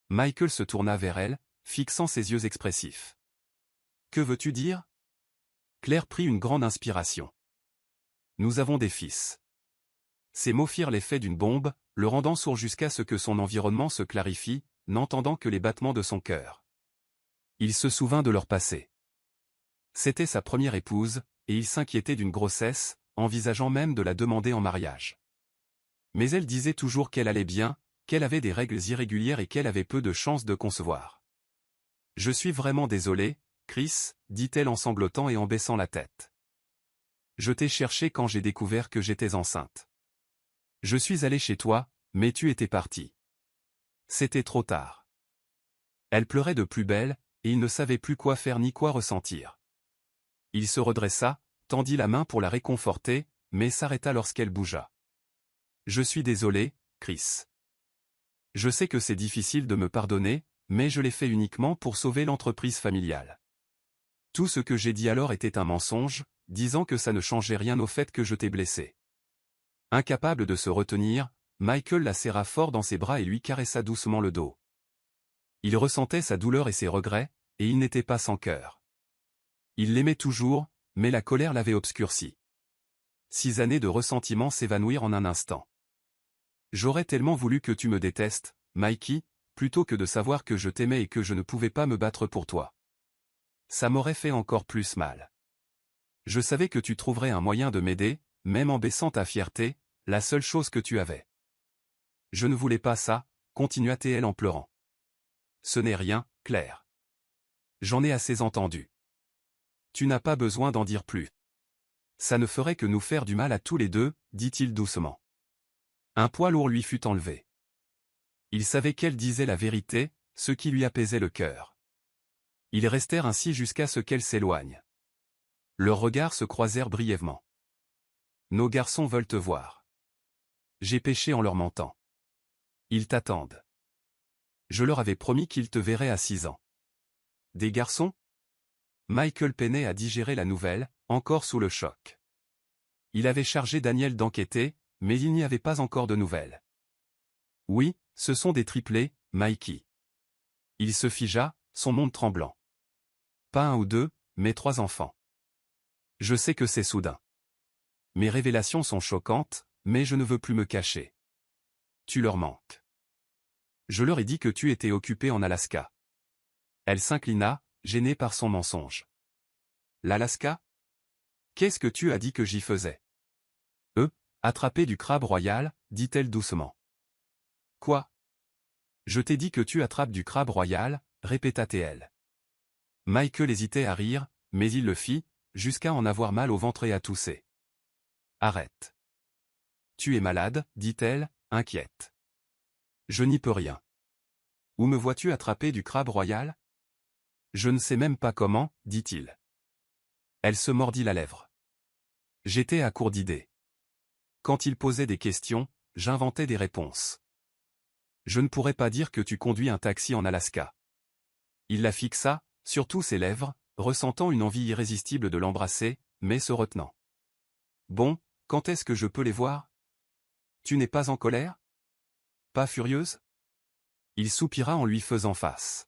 Michael se tourna vers elle, fixant ses yeux expressifs. Que veux-tu dire? Claire prit une grande inspiration. Nous avons des fils. Ces mots firent l'effet d'une bombe, le rendant sourd jusqu'à ce que son environnement se clarifie, n'entendant que les battements de son cœur. Il se souvint de leur passé. C'était sa première épouse, et il s'inquiétait d'une grossesse, envisageant même de la demander en mariage. Mais elle disait toujours qu'elle allait bien, qu'elle avait des règles irrégulières et qu'elle avait peu de chances de concevoir. Je suis vraiment désolée, Chris, dit-elle en sanglotant et en baissant la tête. Je t'ai cherché quand j'ai découvert que j'étais enceinte. Je suis allée chez toi, mais tu étais parti. C'était trop tard. Elle pleurait de plus belle, et il ne savait plus quoi faire ni quoi ressentir. Il se redressa, tendit la main pour la réconforter, mais s'arrêta lorsqu'elle bougea. Je suis désolé, Chris. Je sais que c'est difficile de me pardonner, mais je l'ai fait uniquement pour sauver l'entreprise familiale. Tout ce que j'ai dit alors était un mensonge, disant que ça ne changeait rien au fait que je t'ai blessé. Incapable de se retenir, Michael la serra fort dans ses bras et lui caressa doucement le dos. Il ressentait sa douleur et ses regrets, et il n'était pas sans cœur. Il l'aimait toujours, mais la colère l'avait obscurci. 6 années de ressentiment s'évanouirent en un instant. J'aurais tellement voulu que tu me détestes, Mikey, plutôt que de savoir que je t'aimais et que je ne pouvais pas me battre pour toi. Ça m'aurait fait encore plus mal. Je savais que tu trouverais un moyen de m'aider, même en baissant ta fierté, la seule chose que tu avais. Je ne voulais pas ça, continua-t-elle en pleurant. Ce n'est rien, Claire. J'en ai assez entendu. Tu n'as pas besoin d'en dire plus. Ça ne ferait que nous faire du mal à tous les deux, dit-il doucement. Un poids lourd lui fut enlevé. Il savait qu'elle disait la vérité, ce qui lui apaisait le cœur. Ils restèrent ainsi jusqu'à ce qu'elle s'éloigne. Leurs regards se croisèrent brièvement. Nos garçons veulent te voir. J'ai péché en leur mentant. Ils t'attendent. Je leur avais promis qu'ils te verraient à 6 ans. Des garçons? Michael peinait à digérer la nouvelle, encore sous le choc. Il avait chargé Daniel d'enquêter, mais il n'y avait pas encore de nouvelles. Oui, ce sont des triplés, Mikey. Il se figea, son monde tremblant. Pas un ou deux, mais 3 enfants. Je sais que c'est soudain. Mes révélations sont choquantes, mais je ne veux plus me cacher. Tu leur manques. Je leur ai dit que tu étais occupé en Alaska. Elle s'inclina, gênée par son mensonge. L'Alaska? Qu'est-ce que tu as dit que j'y faisais? Attraper du crabe royal, dit-elle doucement. Quoi? Je t'ai dit que tu attrapes du crabe royal, répéta-t-elle. Michael hésitait à rire, mais il le fit, jusqu'à en avoir mal au ventre et à tousser. Arrête. Tu es malade, dit-elle, inquiète. Je n'y peux rien. Où me vois-tu attraper du crabe royal? Je ne sais même pas comment, dit-il. Elle se mordit la lèvre. J'étais à court d'idées. Quand il posait des questions, j'inventais des réponses. Je ne pourrais pas dire que tu conduis un taxi en Alaska. Il la fixa, surtout ses lèvres, ressentant une envie irrésistible de l'embrasser, mais se retenant. Bon, quand est-ce que je peux les voir? Tu n'es pas en colère? Pas furieuse? Il soupira en lui faisant face.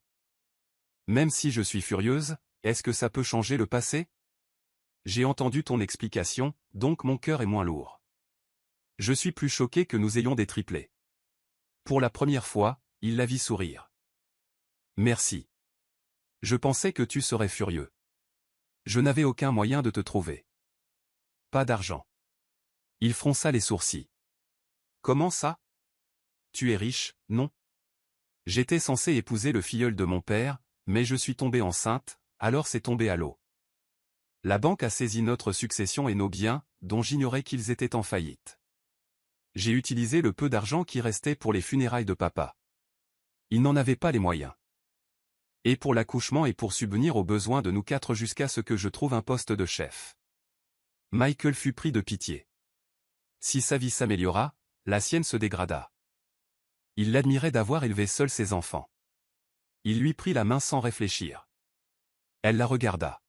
Même si je suis furieuse, est-ce que ça peut changer le passé? J'ai entendu ton explication, donc mon cœur est moins lourd. Je suis plus choqué que nous ayons des triplés. Pour la première fois, il la vit sourire. Merci. Je pensais que tu serais furieux. Je n'avais aucun moyen de te trouver. Pas d'argent. Il fronça les sourcils. Comment ça? Tu es riche, non? J'étais censé épouser le filleul de mon père, mais je suis tombée enceinte, alors c'est tombé à l'eau. La banque a saisi notre succession et nos biens, dont j'ignorais qu'ils étaient en faillite. J'ai utilisé le peu d'argent qui restait pour les funérailles de papa. Il n'en avait pas les moyens. Et pour l'accouchement et pour subvenir aux besoins de nous 4 jusqu'à ce que je trouve un poste de chef. Michael fut pris de pitié. Si sa vie s'améliora, la sienne se dégrada. Il l'admirait d'avoir élevé seul ses enfants. Il lui prit la main sans réfléchir. Elle la regarda.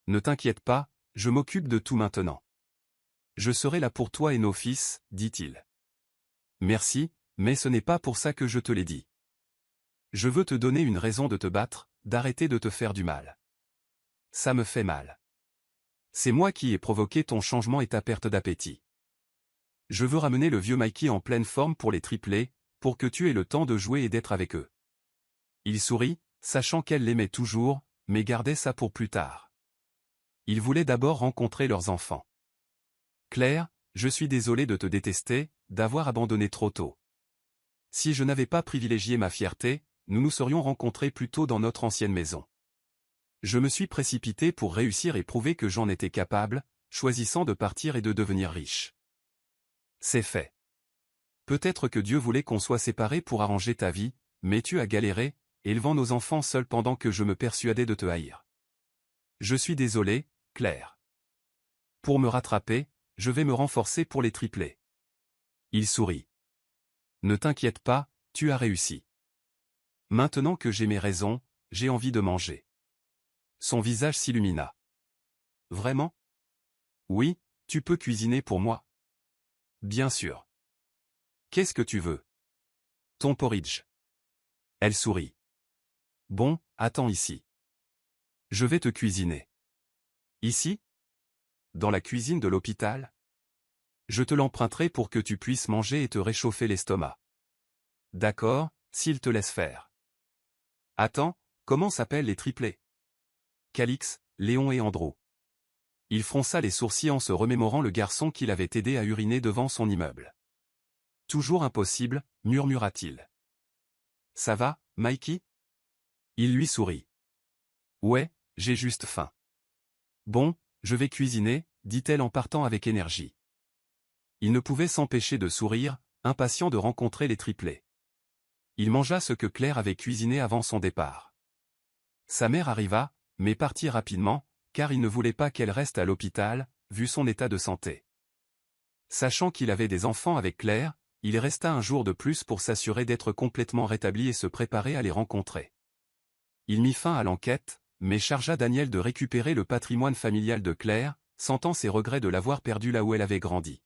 Ne t'inquiète pas, je m'occupe de tout maintenant. Je serai là pour toi et nos fils, dit-il. Merci, mais ce n'est pas pour ça que je te l'ai dit. Je veux te donner une raison de te battre, d'arrêter de te faire du mal. Ça me fait mal. C'est moi qui ai provoqué ton changement et ta perte d'appétit. Je veux ramener le vieux Mikey en pleine forme pour les triplés, pour que tu aies le temps de jouer et d'être avec eux. Il sourit, sachant qu'elle l'aimait toujours, mais gardait ça pour plus tard. Il voulait d'abord rencontrer leurs enfants. Claire, je suis désolé de te détester, d'avoir abandonné trop tôt. Si je n'avais pas privilégié ma fierté, nous nous serions rencontrés plus tôt dans notre ancienne maison. Je me suis précipité pour réussir et prouver que j'en étais capable, choisissant de partir et de devenir riche. C'est fait. Peut-être que Dieu voulait qu'on soit séparés pour arranger ta vie, mais tu as galéré, élevant nos enfants seuls pendant que je me persuadais de te haïr. Je suis désolé, Claire. Pour me rattraper, je vais me renforcer pour les triplés. Il sourit. Ne t'inquiète pas, tu as réussi. Maintenant que j'ai mes raisons, j'ai envie de manger. Son visage s'illumina. Vraiment? Oui, tu peux cuisiner pour moi. Bien sûr. Qu'est-ce que tu veux? Ton porridge. Elle sourit. Bon, attends ici. Je vais te cuisiner. Ici? Dans la cuisine de l'hôpital? Je te l'emprunterai pour que tu puisses manger et te réchauffer l'estomac. D'accord, s'il te laisse faire. Attends, comment s'appellent les triplés? Calix, Léon et Andrew. Il fronça les sourcils en se remémorant le garçon qu'il avait aidé à uriner devant son immeuble. Toujours impossible, murmura-t-il. Ça va, Mikey? Il lui sourit. Ouais, j'ai juste faim. Bon, je vais cuisiner, dit-elle en partant avec énergie. Il ne pouvait s'empêcher de sourire, impatient de rencontrer les triplés. Il mangea ce que Claire avait cuisiné avant son départ. Sa mère arriva, mais partit rapidement, car il ne voulait pas qu'elle reste à l'hôpital, vu son état de santé. Sachant qu'il avait des enfants avec Claire, il resta un jour de plus pour s'assurer d'être complètement rétabli et se préparer à les rencontrer. Il mit fin à l'enquête, mais chargea Daniel de récupérer le patrimoine familial de Claire, sentant ses regrets de l'avoir perdu là où elle avait grandi.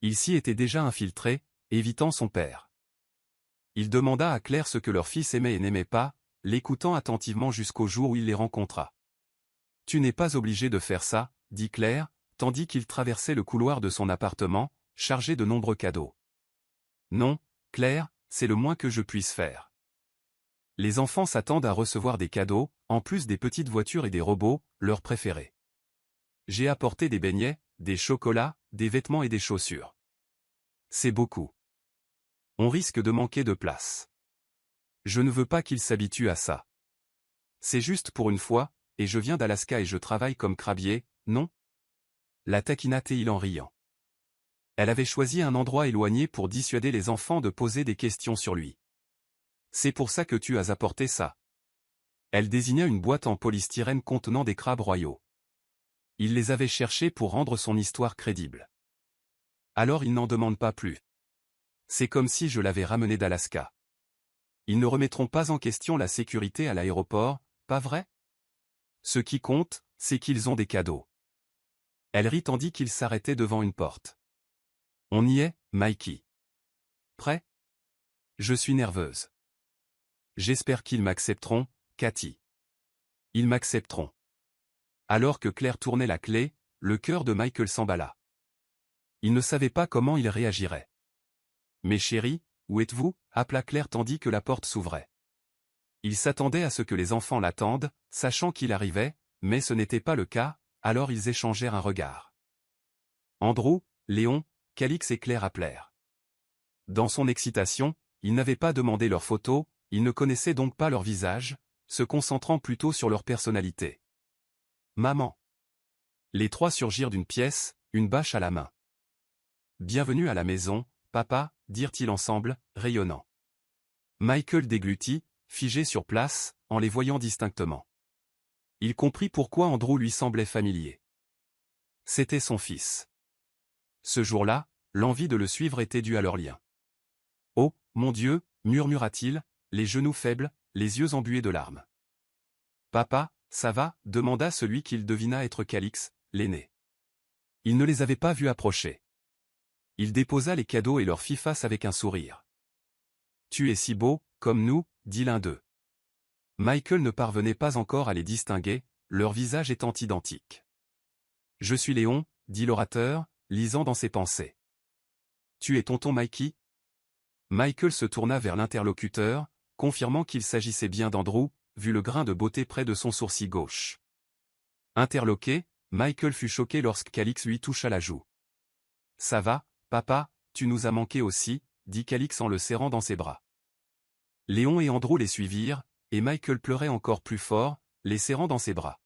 Il s'y était déjà infiltré, évitant son père. Il demanda à Claire ce que leur fils aimait et n'aimait pas, l'écoutant attentivement jusqu'au jour où il les rencontra. « Tu n'es pas obligé de faire ça, » dit Claire, tandis qu'il traversait le couloir de son appartement, chargé de nombreux cadeaux. « Non, Claire, c'est le moins que je puisse faire. Les enfants s'attendent à recevoir des cadeaux, en plus des petites voitures et des robots, leurs préférés. J'ai apporté des beignets, des chocolats, des vêtements et des chaussures. C'est beaucoup. On risque de manquer de place. Je ne veux pas qu'ils s'habituent à ça. C'est juste pour une fois, et je viens d'Alaska et je travaille comme crabier, non? La taquina-t-il en riant. Elle avait choisi un endroit éloigné pour dissuader les enfants de poser des questions sur lui. C'est pour ça que tu as apporté ça. Elle désigna une boîte en polystyrène contenant des crabes royaux. Il les avait cherchés pour rendre son histoire crédible. Alors il n'en demande pas plus. C'est comme si je l'avais ramené d'Alaska. Ils ne remettront pas en question la sécurité à l'aéroport, pas vrai? Ce qui compte, c'est qu'ils ont des cadeaux. Elle rit tandis qu'il s'arrêtait devant une porte. On y est, Mikey. Prêt? Je suis nerveuse. J'espère qu'ils m'accepteront, Cathy. Ils m'accepteront. Alors que Claire tournait la clé, le cœur de Michael s'emballa. Il ne savait pas comment il réagirait. Mais chérie, où êtes-vous? Appela Claire tandis que la porte s'ouvrait. Il s'attendait à ce que les enfants l'attendent, sachant qu'il arrivait, mais ce n'était pas le cas, alors ils échangèrent un regard. Andrew, Léon, Calix et Claire appelèrent. Dans son excitation, il n'avait pas demandé leurs photos, il ne connaissait donc pas leur visage, se concentrant plutôt sur leur personnalité. Maman. Les trois surgirent d'une pièce, une bâche à la main. Bienvenue à la maison, papa, dirent-ils ensemble, rayonnant. Michael déglutit, figé sur place, en les voyant distinctement. Il comprit pourquoi Andrew lui semblait familier. C'était son fils. Ce jour-là, l'envie de le suivre était due à leur lien. « Oh, mon Dieu !» murmura-t-il, les genoux faibles, les yeux embués de larmes. « Papa, ça va ?» demanda celui qu'il devina être Calix, l'aîné. Il ne les avait pas vus approcher. Il déposa les cadeaux et leur fit face avec un sourire. « Tu es si beau, comme nous » dit l'un d'eux. Michael ne parvenait pas encore à les distinguer, leurs visages étant identiques. « Je suis Léon » dit l'orateur, lisant dans ses pensées. « Tu es tonton Mikey ?» Michael se tourna vers l'interlocuteur, confirmant qu'il s'agissait bien d'Andrew, vu le grain de beauté près de son sourcil gauche. Interloqué, Michael fut choqué lorsque Calix lui toucha la joue. « Ça va, papa, tu nous as manqué aussi » dit Calix en le serrant dans ses bras. Léon et Andrew les suivirent, et Michael pleurait encore plus fort, les serrant dans ses bras.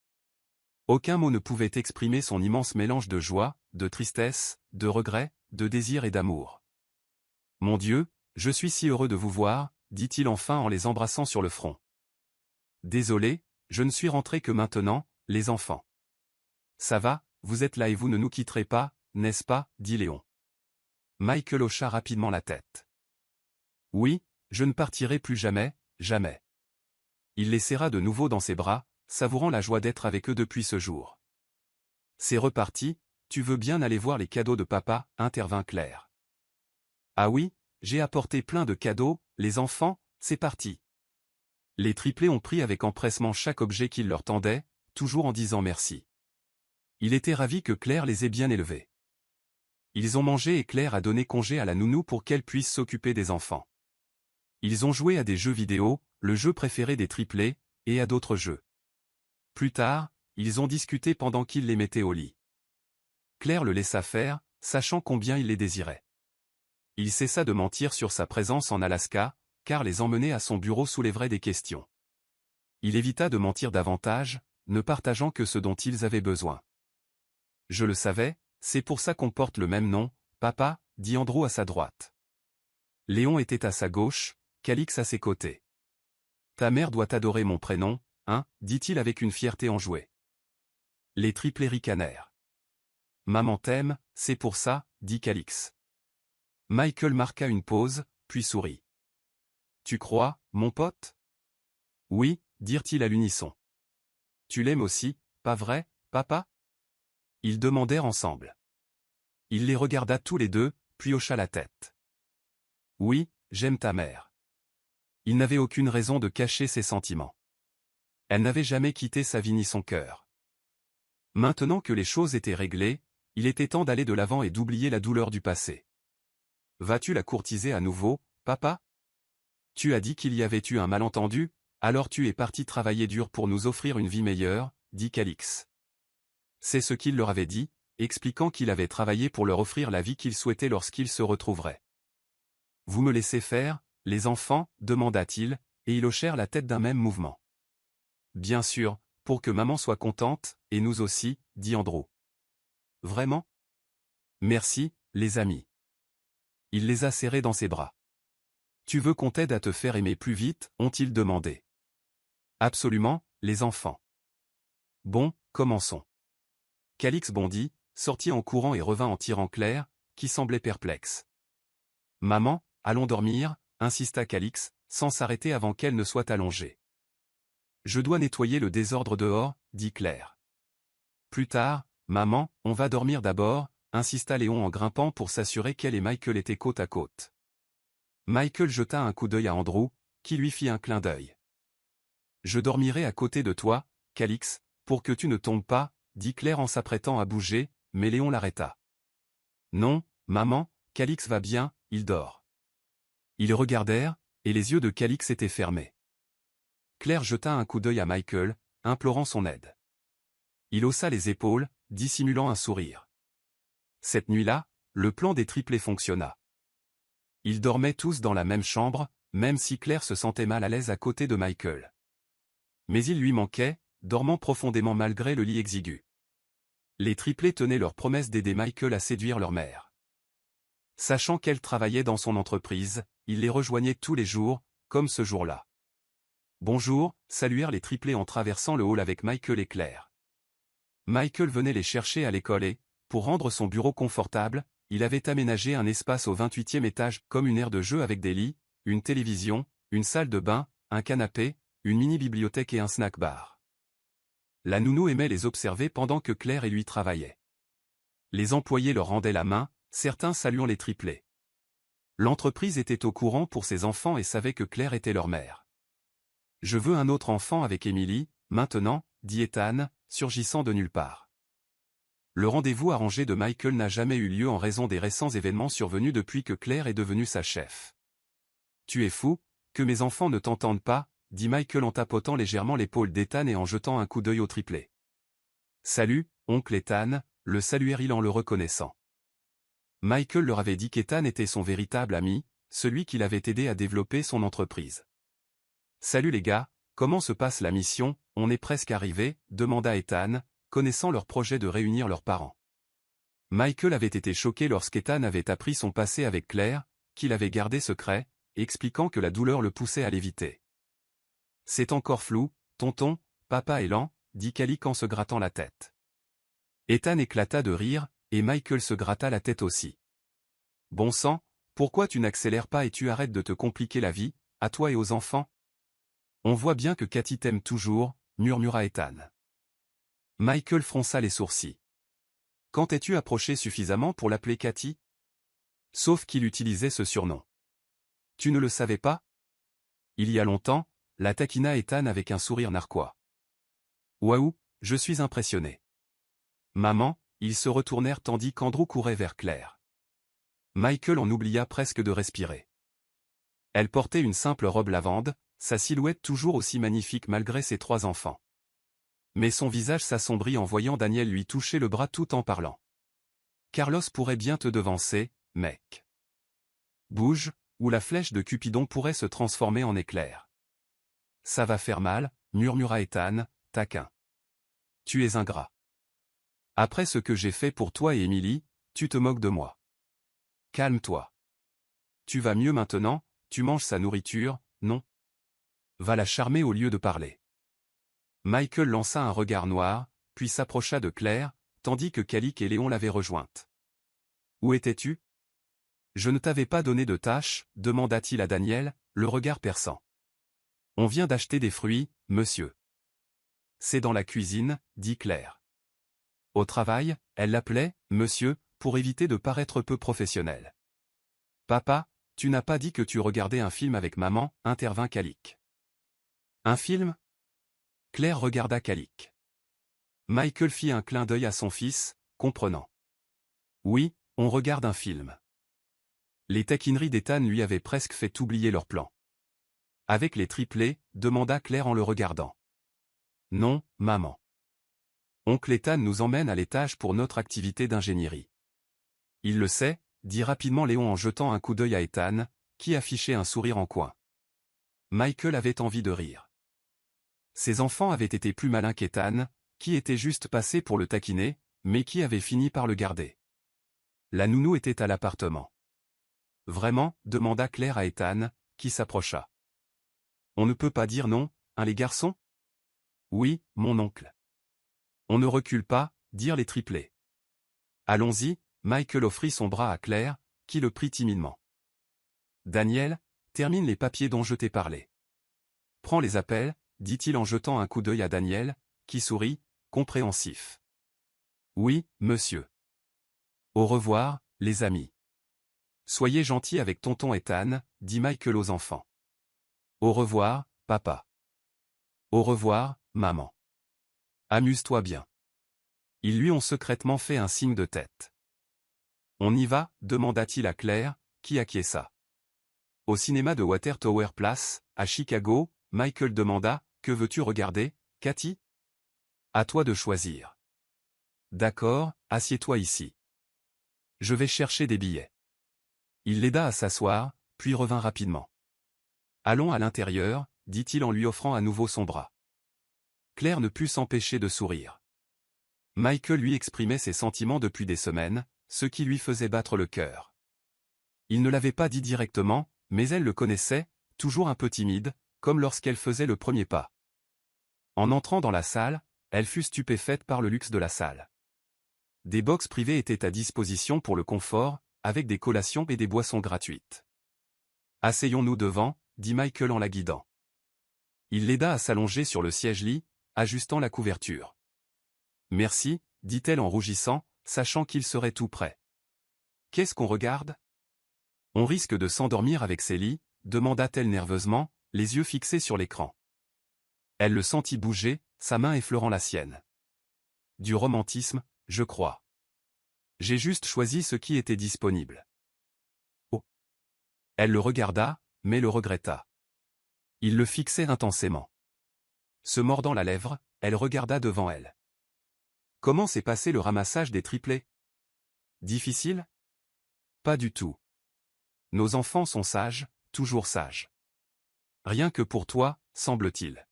Aucun mot ne pouvait exprimer son immense mélange de joie, de tristesse, de regret, de désir et d'amour. « Mon Dieu, je suis si heureux de vous voir » dit-il enfin en les embrassant sur le front. « Désolé, je ne suis rentré que maintenant, les enfants. »« Ça va, vous êtes là et vous ne nous quitterez pas, n'est-ce pas ?» dit Léon. Michael hocha rapidement la tête. « Oui, je ne partirai plus jamais, jamais. » Il les serra de nouveau dans ses bras, savourant la joie d'être avec eux depuis ce jour. « C'est reparti, tu veux bien aller voir les cadeaux de papa » intervint Claire. « Ah oui, j'ai apporté plein de cadeaux, les enfants, c'est parti. » Les triplés ont pris avec empressement chaque objet qu'il leur tendait, toujours en disant merci. Il était ravi que Claire les ait bien élevés. Ils ont mangé et Claire a donné congé à la nounou pour qu'elle puisse s'occuper des enfants. Ils ont joué à des jeux vidéo, le jeu préféré des triplés, et à d'autres jeux. Plus tard, ils ont discuté pendant qu'il les mettait au lit. Claire le laissa faire, sachant combien il les désirait. Il cessa de mentir sur sa présence en Alaska, car les emmener à son bureau soulèverait des questions. Il évita de mentir davantage, ne partageant que ce dont ils avaient besoin. Je le savais, c'est pour ça qu'on porte le même nom, papa, dit Andrew à sa droite. Léon était à sa gauche, Calix à ses côtés. Ta mère doit adorer mon prénom, hein, dit-il avec une fierté enjouée. Les triplés ricanèrent. Maman t'aime, c'est pour ça, dit Calix. Michael marqua une pause, puis sourit. Tu crois, mon pote? Oui, dirent-ils à l'unisson. Tu l'aimes aussi, pas vrai, papa? Ils demandèrent ensemble. Il les regarda tous les deux, puis hocha la tête. Oui, j'aime ta mère. Il n'avait aucune raison de cacher ses sentiments. Elle n'avait jamais quitté sa vie ni son cœur. Maintenant que les choses étaient réglées, il était temps d'aller de l'avant et d'oublier la douleur du passé. Vas-tu la courtiser à nouveau, papa? Tu as dit qu'il y avait eu un malentendu, alors tu es parti travailler dur pour nous offrir une vie meilleure, dit Calix. C'est ce qu'il leur avait dit, expliquant qu'il avait travaillé pour leur offrir la vie qu'ils souhaitaient lorsqu'ils se retrouveraient. Vous me laissez faire, les enfants, demanda-t-il, et ils hochèrent la tête d'un même mouvement. Bien sûr, pour que maman soit contente, et nous aussi, dit Andrew. Vraiment? Merci, les amis. Il les a serrés dans ses bras. Tu veux qu'on t'aide à te faire aimer plus vite, ont-ils demandé. Absolument, les enfants. Bon, commençons. Calix bondit, sortit en courant et revint en tirant Claire, qui semblait perplexe. Maman, allons dormir, insista Calix, sans s'arrêter avant qu'elle ne soit allongée. Je dois nettoyer le désordre dehors, dit Claire. Plus tard, maman, on va dormir d'abord, insista Léon en grimpant pour s'assurer qu'elle et Michael étaient côte à côte. Michael jeta un coup d'œil à Andrew, qui lui fit un clin d'œil. Je dormirai à côté de toi, Calix, pour que tu ne tombes pas, dit Claire en s'apprêtant à bouger, mais Léon l'arrêta. Non, maman, Calix va bien, il dort. Ils regardèrent, et les yeux de Calix étaient fermés. Claire jeta un coup d'œil à Michael, implorant son aide. Il haussa les épaules, dissimulant un sourire. Cette nuit-là, le plan des triplés fonctionna. Ils dormaient tous dans la même chambre, même si Claire se sentait mal à l'aise à côté de Michael. Mais il lui manquait, dormant profondément malgré le lit exigu. Les triplés tenaient leur promesse d'aider Michael à séduire leur mère. Sachant qu'elle travaillait dans son entreprise, il les rejoignait tous les jours, comme ce jour-là. Bonjour, saluèrent les triplés en traversant le hall avec Michael et Claire. Michael venait les chercher à l'école et, pour rendre son bureau confortable, il avait aménagé un espace au 28e étage comme une aire de jeu avec des lits, une télévision, une salle de bain, un canapé, une mini-bibliothèque et un snack-bar. La nounou aimait les observer pendant que Claire et lui travaillaient. Les employés leur rendaient la main, certains saluant les triplés. L'entreprise était au courant pour ses enfants et savait que Claire était leur mère. Je veux un autre enfant avec Emily, maintenant, dit Ethan, surgissant de nulle part. Le rendez-vous arrangé de Michael n'a jamais eu lieu en raison des récents événements survenus depuis que Claire est devenue sa chef. Tu es fou, que mes enfants ne t'entendent pas, dit Michael en tapotant légèrement l'épaule d'Ethan et en jetant un coup d'œil au triplé. Salut, oncle Ethan, le saluèrent-ils en le reconnaissant. Michael leur avait dit qu'Ethan était son véritable ami, celui qui l'avait aidé à développer son entreprise. Salut les gars, comment se passe la mission, on est presque arrivé, demanda Ethan, connaissant leur projet de réunir leurs parents. Michael avait été choqué lorsqu'Ethan avait appris son passé avec Claire, qu'il avait gardé secret, expliquant que la douleur le poussait à l'éviter. C'est encore flou, tonton, papa est lent, dit Calix en se grattant la tête. Ethan éclata de rire, et Michael se gratta la tête aussi. Bon sang, pourquoi tu n'accélères pas et tu arrêtes de te compliquer la vie, à toi et aux enfants? On voit bien que Cathy t'aime toujours, murmura Ethan. Michael fronça les sourcils. Quand t'es-tu approché suffisamment pour l'appeler Cathy? Sauf qu'il utilisait ce surnom. Tu ne le savais pas? Il y a longtemps, la taquina Ethan avec un sourire narquois. Waouh, je suis impressionné. Maman, ils se retournèrent tandis qu'Andrew courait vers Claire. Michael en oublia presque de respirer. Elle portait une simple robe lavande, sa silhouette toujours aussi magnifique malgré ses 3 enfants. Mais son visage s'assombrit en voyant Daniel lui toucher le bras tout en parlant. Carlos pourrait bien te devancer, mec. Bouge, ou la flèche de Cupidon pourrait se transformer en éclair. Ça va faire mal, murmura Ethan, taquin. Tu es ingrat. Après ce que j'ai fait pour toi et Emily, tu te moques de moi. Calme-toi. Tu vas mieux maintenant, tu manges sa nourriture, non? Va la charmer au lieu de parler. Michael lança un regard noir, puis s'approcha de Claire, tandis que Calic et Léon l'avaient rejointe. Où étais-tu? Je ne t'avais pas donné de tâche, demanda-t-il à Daniel, le regard perçant. On vient d'acheter des fruits, monsieur. C'est dans la cuisine, dit Claire. Au travail, elle l'appelait, monsieur, pour éviter de paraître peu professionnel. Papa, tu n'as pas dit que tu regardais un film avec maman, intervint Calic. Un film? Claire regarda Calic. Michael fit un clin d'œil à son fils, comprenant. Oui, on regarde un film. Les taquineries d'Ethan lui avaient presque fait oublier leur plan. Avec les triplés, demanda Claire en le regardant. Non, maman. Oncle Ethan nous emmène à l'étage pour notre activité d'ingénierie. Il le sait, dit rapidement Léon en jetant un coup d'œil à Ethan, qui affichait un sourire en coin. Michael avait envie de rire. Ses enfants avaient été plus malins qu'Ethan, qui était juste passé pour le taquiner, mais qui avait fini par le garder. La nounou était à l'appartement. Vraiment, demanda Claire à Ethan, qui s'approcha. On ne peut pas dire non, hein les garçons? Oui, mon oncle. On ne recule pas, dirent les triplés. Allons-y, Michael offrit son bras à Claire, qui le prit timidement. Daniel, termine les papiers dont je t'ai parlé. Prends les appels, dit-il en jetant un coup d'œil à Daniel, qui sourit, compréhensif. Oui, monsieur. Au revoir, les amis. Soyez gentils avec tonton Ethan, dit Michael aux enfants. Au revoir, papa. Au revoir, maman. Amuse-toi bien. Ils lui ont secrètement fait un signe de tête. On y va, demanda-t-il à Claire, qui acquiesça. Au cinéma de Water Tower Place, à Chicago, Michael demanda, que veux-tu regarder, Cathy? À toi de choisir. D'accord, assieds-toi ici. Je vais chercher des billets. Il l'aida à s'asseoir, puis revint rapidement. Allons à l'intérieur, dit-il en lui offrant à nouveau son bras. Claire ne put s'empêcher de sourire. Michael lui exprimait ses sentiments depuis des semaines, ce qui lui faisait battre le cœur. Il ne l'avait pas dit directement, mais elle le connaissait, toujours un peu timide, comme lorsqu'elle faisait le premier pas. En entrant dans la salle, elle fut stupéfaite par le luxe de la salle. Des box privées étaient à disposition pour le confort, avec des collations et des boissons gratuites. Asseyons-nous devant, dit Michael en la guidant. Il l'aida à s'allonger sur le siège-lit, ajustant la couverture. Merci, dit-elle en rougissant, sachant qu'il serait tout prêt. Qu'est-ce qu'on regarde? On risque de s'endormir avec Célie, demanda-t-elle nerveusement, les yeux fixés sur l'écran. Elle le sentit bouger, sa main effleurant la sienne. Du romantisme, je crois. J'ai juste choisi ce qui était disponible. Oh. Elle le regarda, mais le regretta. Il le fixait intensément. Se mordant la lèvre, elle regarda devant elle. Comment s'est passé le ramassage des triplés? Difficile? Pas du tout. Nos enfants sont sages, toujours sages. Rien que pour toi, semble-t-il.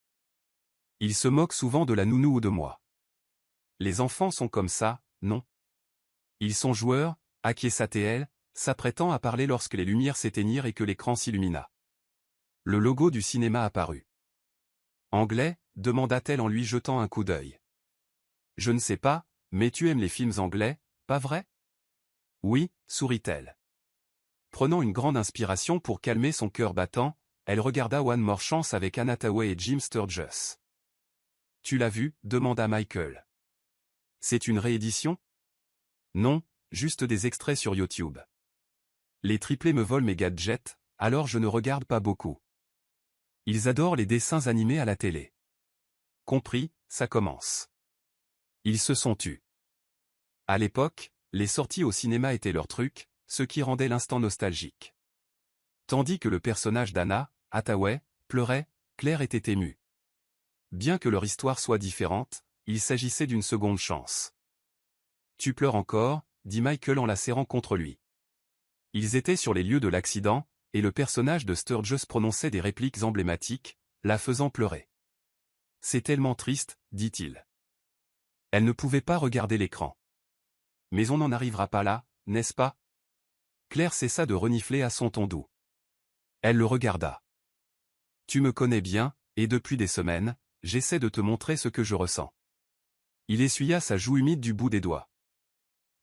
Ils se moquent souvent de la nounou ou de moi. Les enfants sont comme ça, non? Ils sont joueurs, acquiesça-t-elle, s'apprêtant à parler lorsque les lumières s'éteignirent et que l'écran s'illumina. Le logo du cinéma apparut. Anglais, demanda-t-elle en lui jetant un coup d'œil. Je ne sais pas, mais tu aimes les films anglais, pas vrai? Oui, sourit-elle. Prenant une grande inspiration pour calmer son cœur battant, elle regarda One More Chance avec Anna Hathaway et Jim Sturgess. Tu l'as vu? Demanda Michael. C'est une réédition? Non, juste des extraits sur YouTube. Les triplés me volent mes gadgets, alors je ne regarde pas beaucoup. Ils adorent les dessins animés à la télé. Compris, ça commence. Ils se sont tus. À l'époque, les sorties au cinéma étaient leur truc, ce qui rendait l'instant nostalgique. Tandis que le personnage d'Anna, Hathaway, pleurait, Claire était émue. Bien que leur histoire soit différente, il s'agissait d'une seconde chance. Tu pleures encore, dit Michael en la serrant contre lui. Ils étaient sur les lieux de l'accident, et le personnage de Sturges prononçait des répliques emblématiques, la faisant pleurer. C'est tellement triste, dit-il. Elle ne pouvait pas regarder l'écran. Mais on n'en arrivera pas là, n'est-ce pas? Claire cessa de renifler à son ton doux. Elle le regarda. Tu me connais bien, et depuis des semaines, j'essaie de te montrer ce que je ressens. Il essuya sa joue humide du bout des doigts.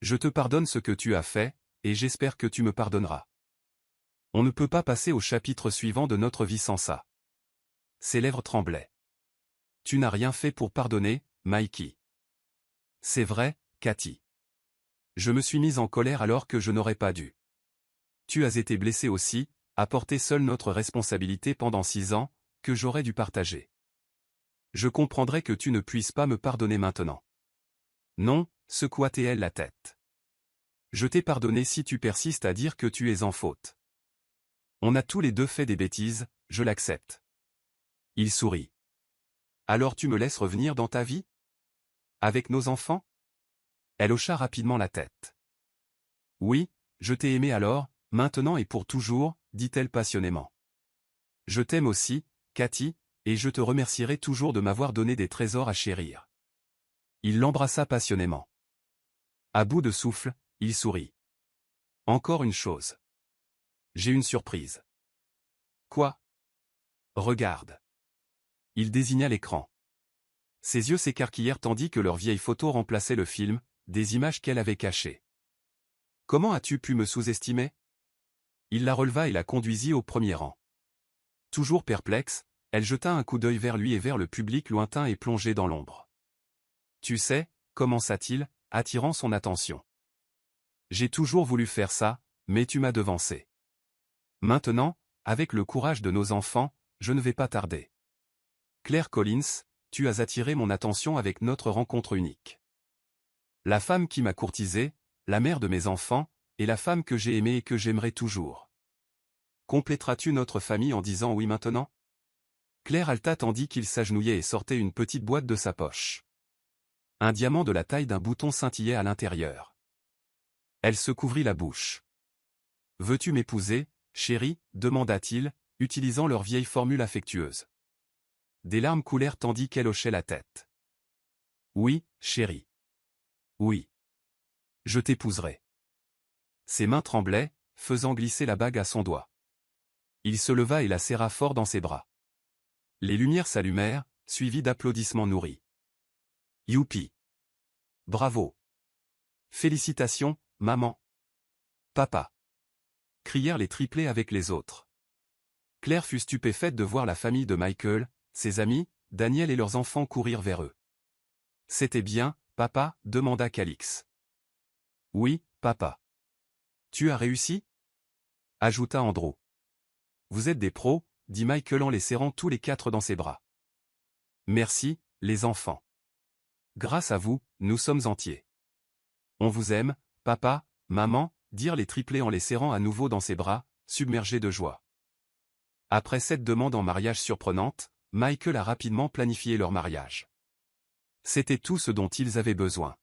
Je te pardonne ce que tu as fait, et j'espère que tu me pardonneras. On ne peut pas passer au chapitre suivant de notre vie sans ça. Ses lèvres tremblaient. Tu n'as rien fait pour pardonner, Mikey. C'est vrai, Cathy. Je me suis mise en colère alors que je n'aurais pas dû. Tu as été blessé aussi, à porter seule notre responsabilité pendant 6 ans, que j'aurais dû partager. Je comprendrais que tu ne puisses pas me pardonner maintenant. Non, secoua-t-elle la tête. Je t'ai pardonné si tu persistes à dire que tu es en faute. On a tous les deux fait des bêtises, je l'accepte. Il sourit. Alors tu me laisses revenir dans ta vie? Avec nos enfants? Elle hocha rapidement la tête. Oui, je t'ai aimé alors, maintenant et pour toujours, dit-elle passionnément. Je t'aime aussi, Cathy, et je te remercierai toujours de m'avoir donné des trésors à chérir. Il l'embrassa passionnément. À bout de souffle, il sourit. Encore une chose. J'ai une surprise. Quoi? Regarde. Il désigna l'écran. Ses yeux s'écarquillèrent tandis que leur vieille photo remplaçait le film, des images qu'elle avait cachées. Comment as-tu pu me sous-estimer? Il la releva et la conduisit au premier rang. Toujours perplexe, elle jeta un coup d'œil vers lui et vers le public lointain et plongé dans l'ombre. Tu sais, commença-t-il, attirant son attention. J'ai toujours voulu faire ça, mais tu m'as devancé. Maintenant, avec le courage de nos enfants, je ne vais pas tarder. Claire Collins, tu as attiré mon attention avec notre rencontre unique. La femme qui m'a courtisé, la mère de mes enfants, et la femme que j'ai aimée et que j'aimerai toujours. Compléteras-tu notre famille en disant oui maintenant? Claire haleta tandis qu'il s'agenouillait et sortait une petite boîte de sa poche. Un diamant de la taille d'un bouton scintillait à l'intérieur. Elle se couvrit la bouche. Veux-tu m'épouser, chérie, demanda-t-il, utilisant leur vieille formule affectueuse. Des larmes coulèrent tandis qu'elle hochait la tête. Oui, chérie. Oui. Je t'épouserai. Ses mains tremblaient, faisant glisser la bague à son doigt. Il se leva et la serra fort dans ses bras. Les lumières s'allumèrent, suivies d'applaudissements nourris. Youpi! Bravo! Félicitations, maman! Papa! Crièrent les triplés avec les autres. Claire fut stupéfaite de voir la famille de Michael, ses amis, Daniel et leurs enfants courir vers eux. C'était bien, papa, demanda Calix. Oui, papa. Tu as réussi? Ajouta Andrew. Vous êtes des pros, dit Michael en les serrant tous les 4 dans ses bras. Merci, les enfants. Grâce à vous, nous sommes entiers. On vous aime, papa, maman, dirent les triplés en les serrant à nouveau dans ses bras, submergés de joie. Après cette demande en mariage surprenante, Michael a rapidement planifié leur mariage. C'était tout ce dont ils avaient besoin.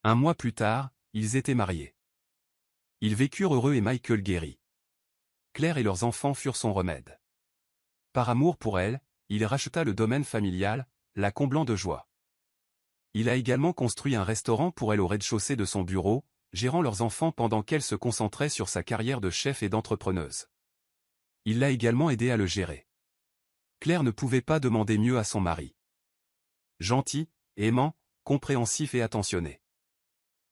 Un mois plus tard, ils étaient mariés. Ils vécurent heureux et Michael guérit. Claire et leurs enfants furent son remède. Par amour pour elle, il racheta le domaine familial, la comblant de joie. Il a également construit un restaurant pour elle au rez-de-chaussée de son bureau, gérant leurs enfants pendant qu'elle se concentrait sur sa carrière de chef et d'entrepreneuse. Il l'a également aidé à le gérer. Claire ne pouvait pas demander mieux à son mari. Gentil, aimant, compréhensif et attentionné.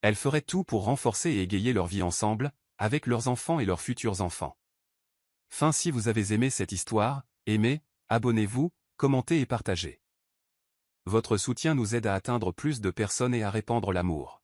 Elle ferait tout pour renforcer et égayer leur vie ensemble, avec leurs enfants et leurs futurs enfants. Fin. Si vous avez aimé cette histoire, aimez, abonnez-vous, commentez et partagez. Votre soutien nous aide à atteindre plus de personnes et à répandre l'amour.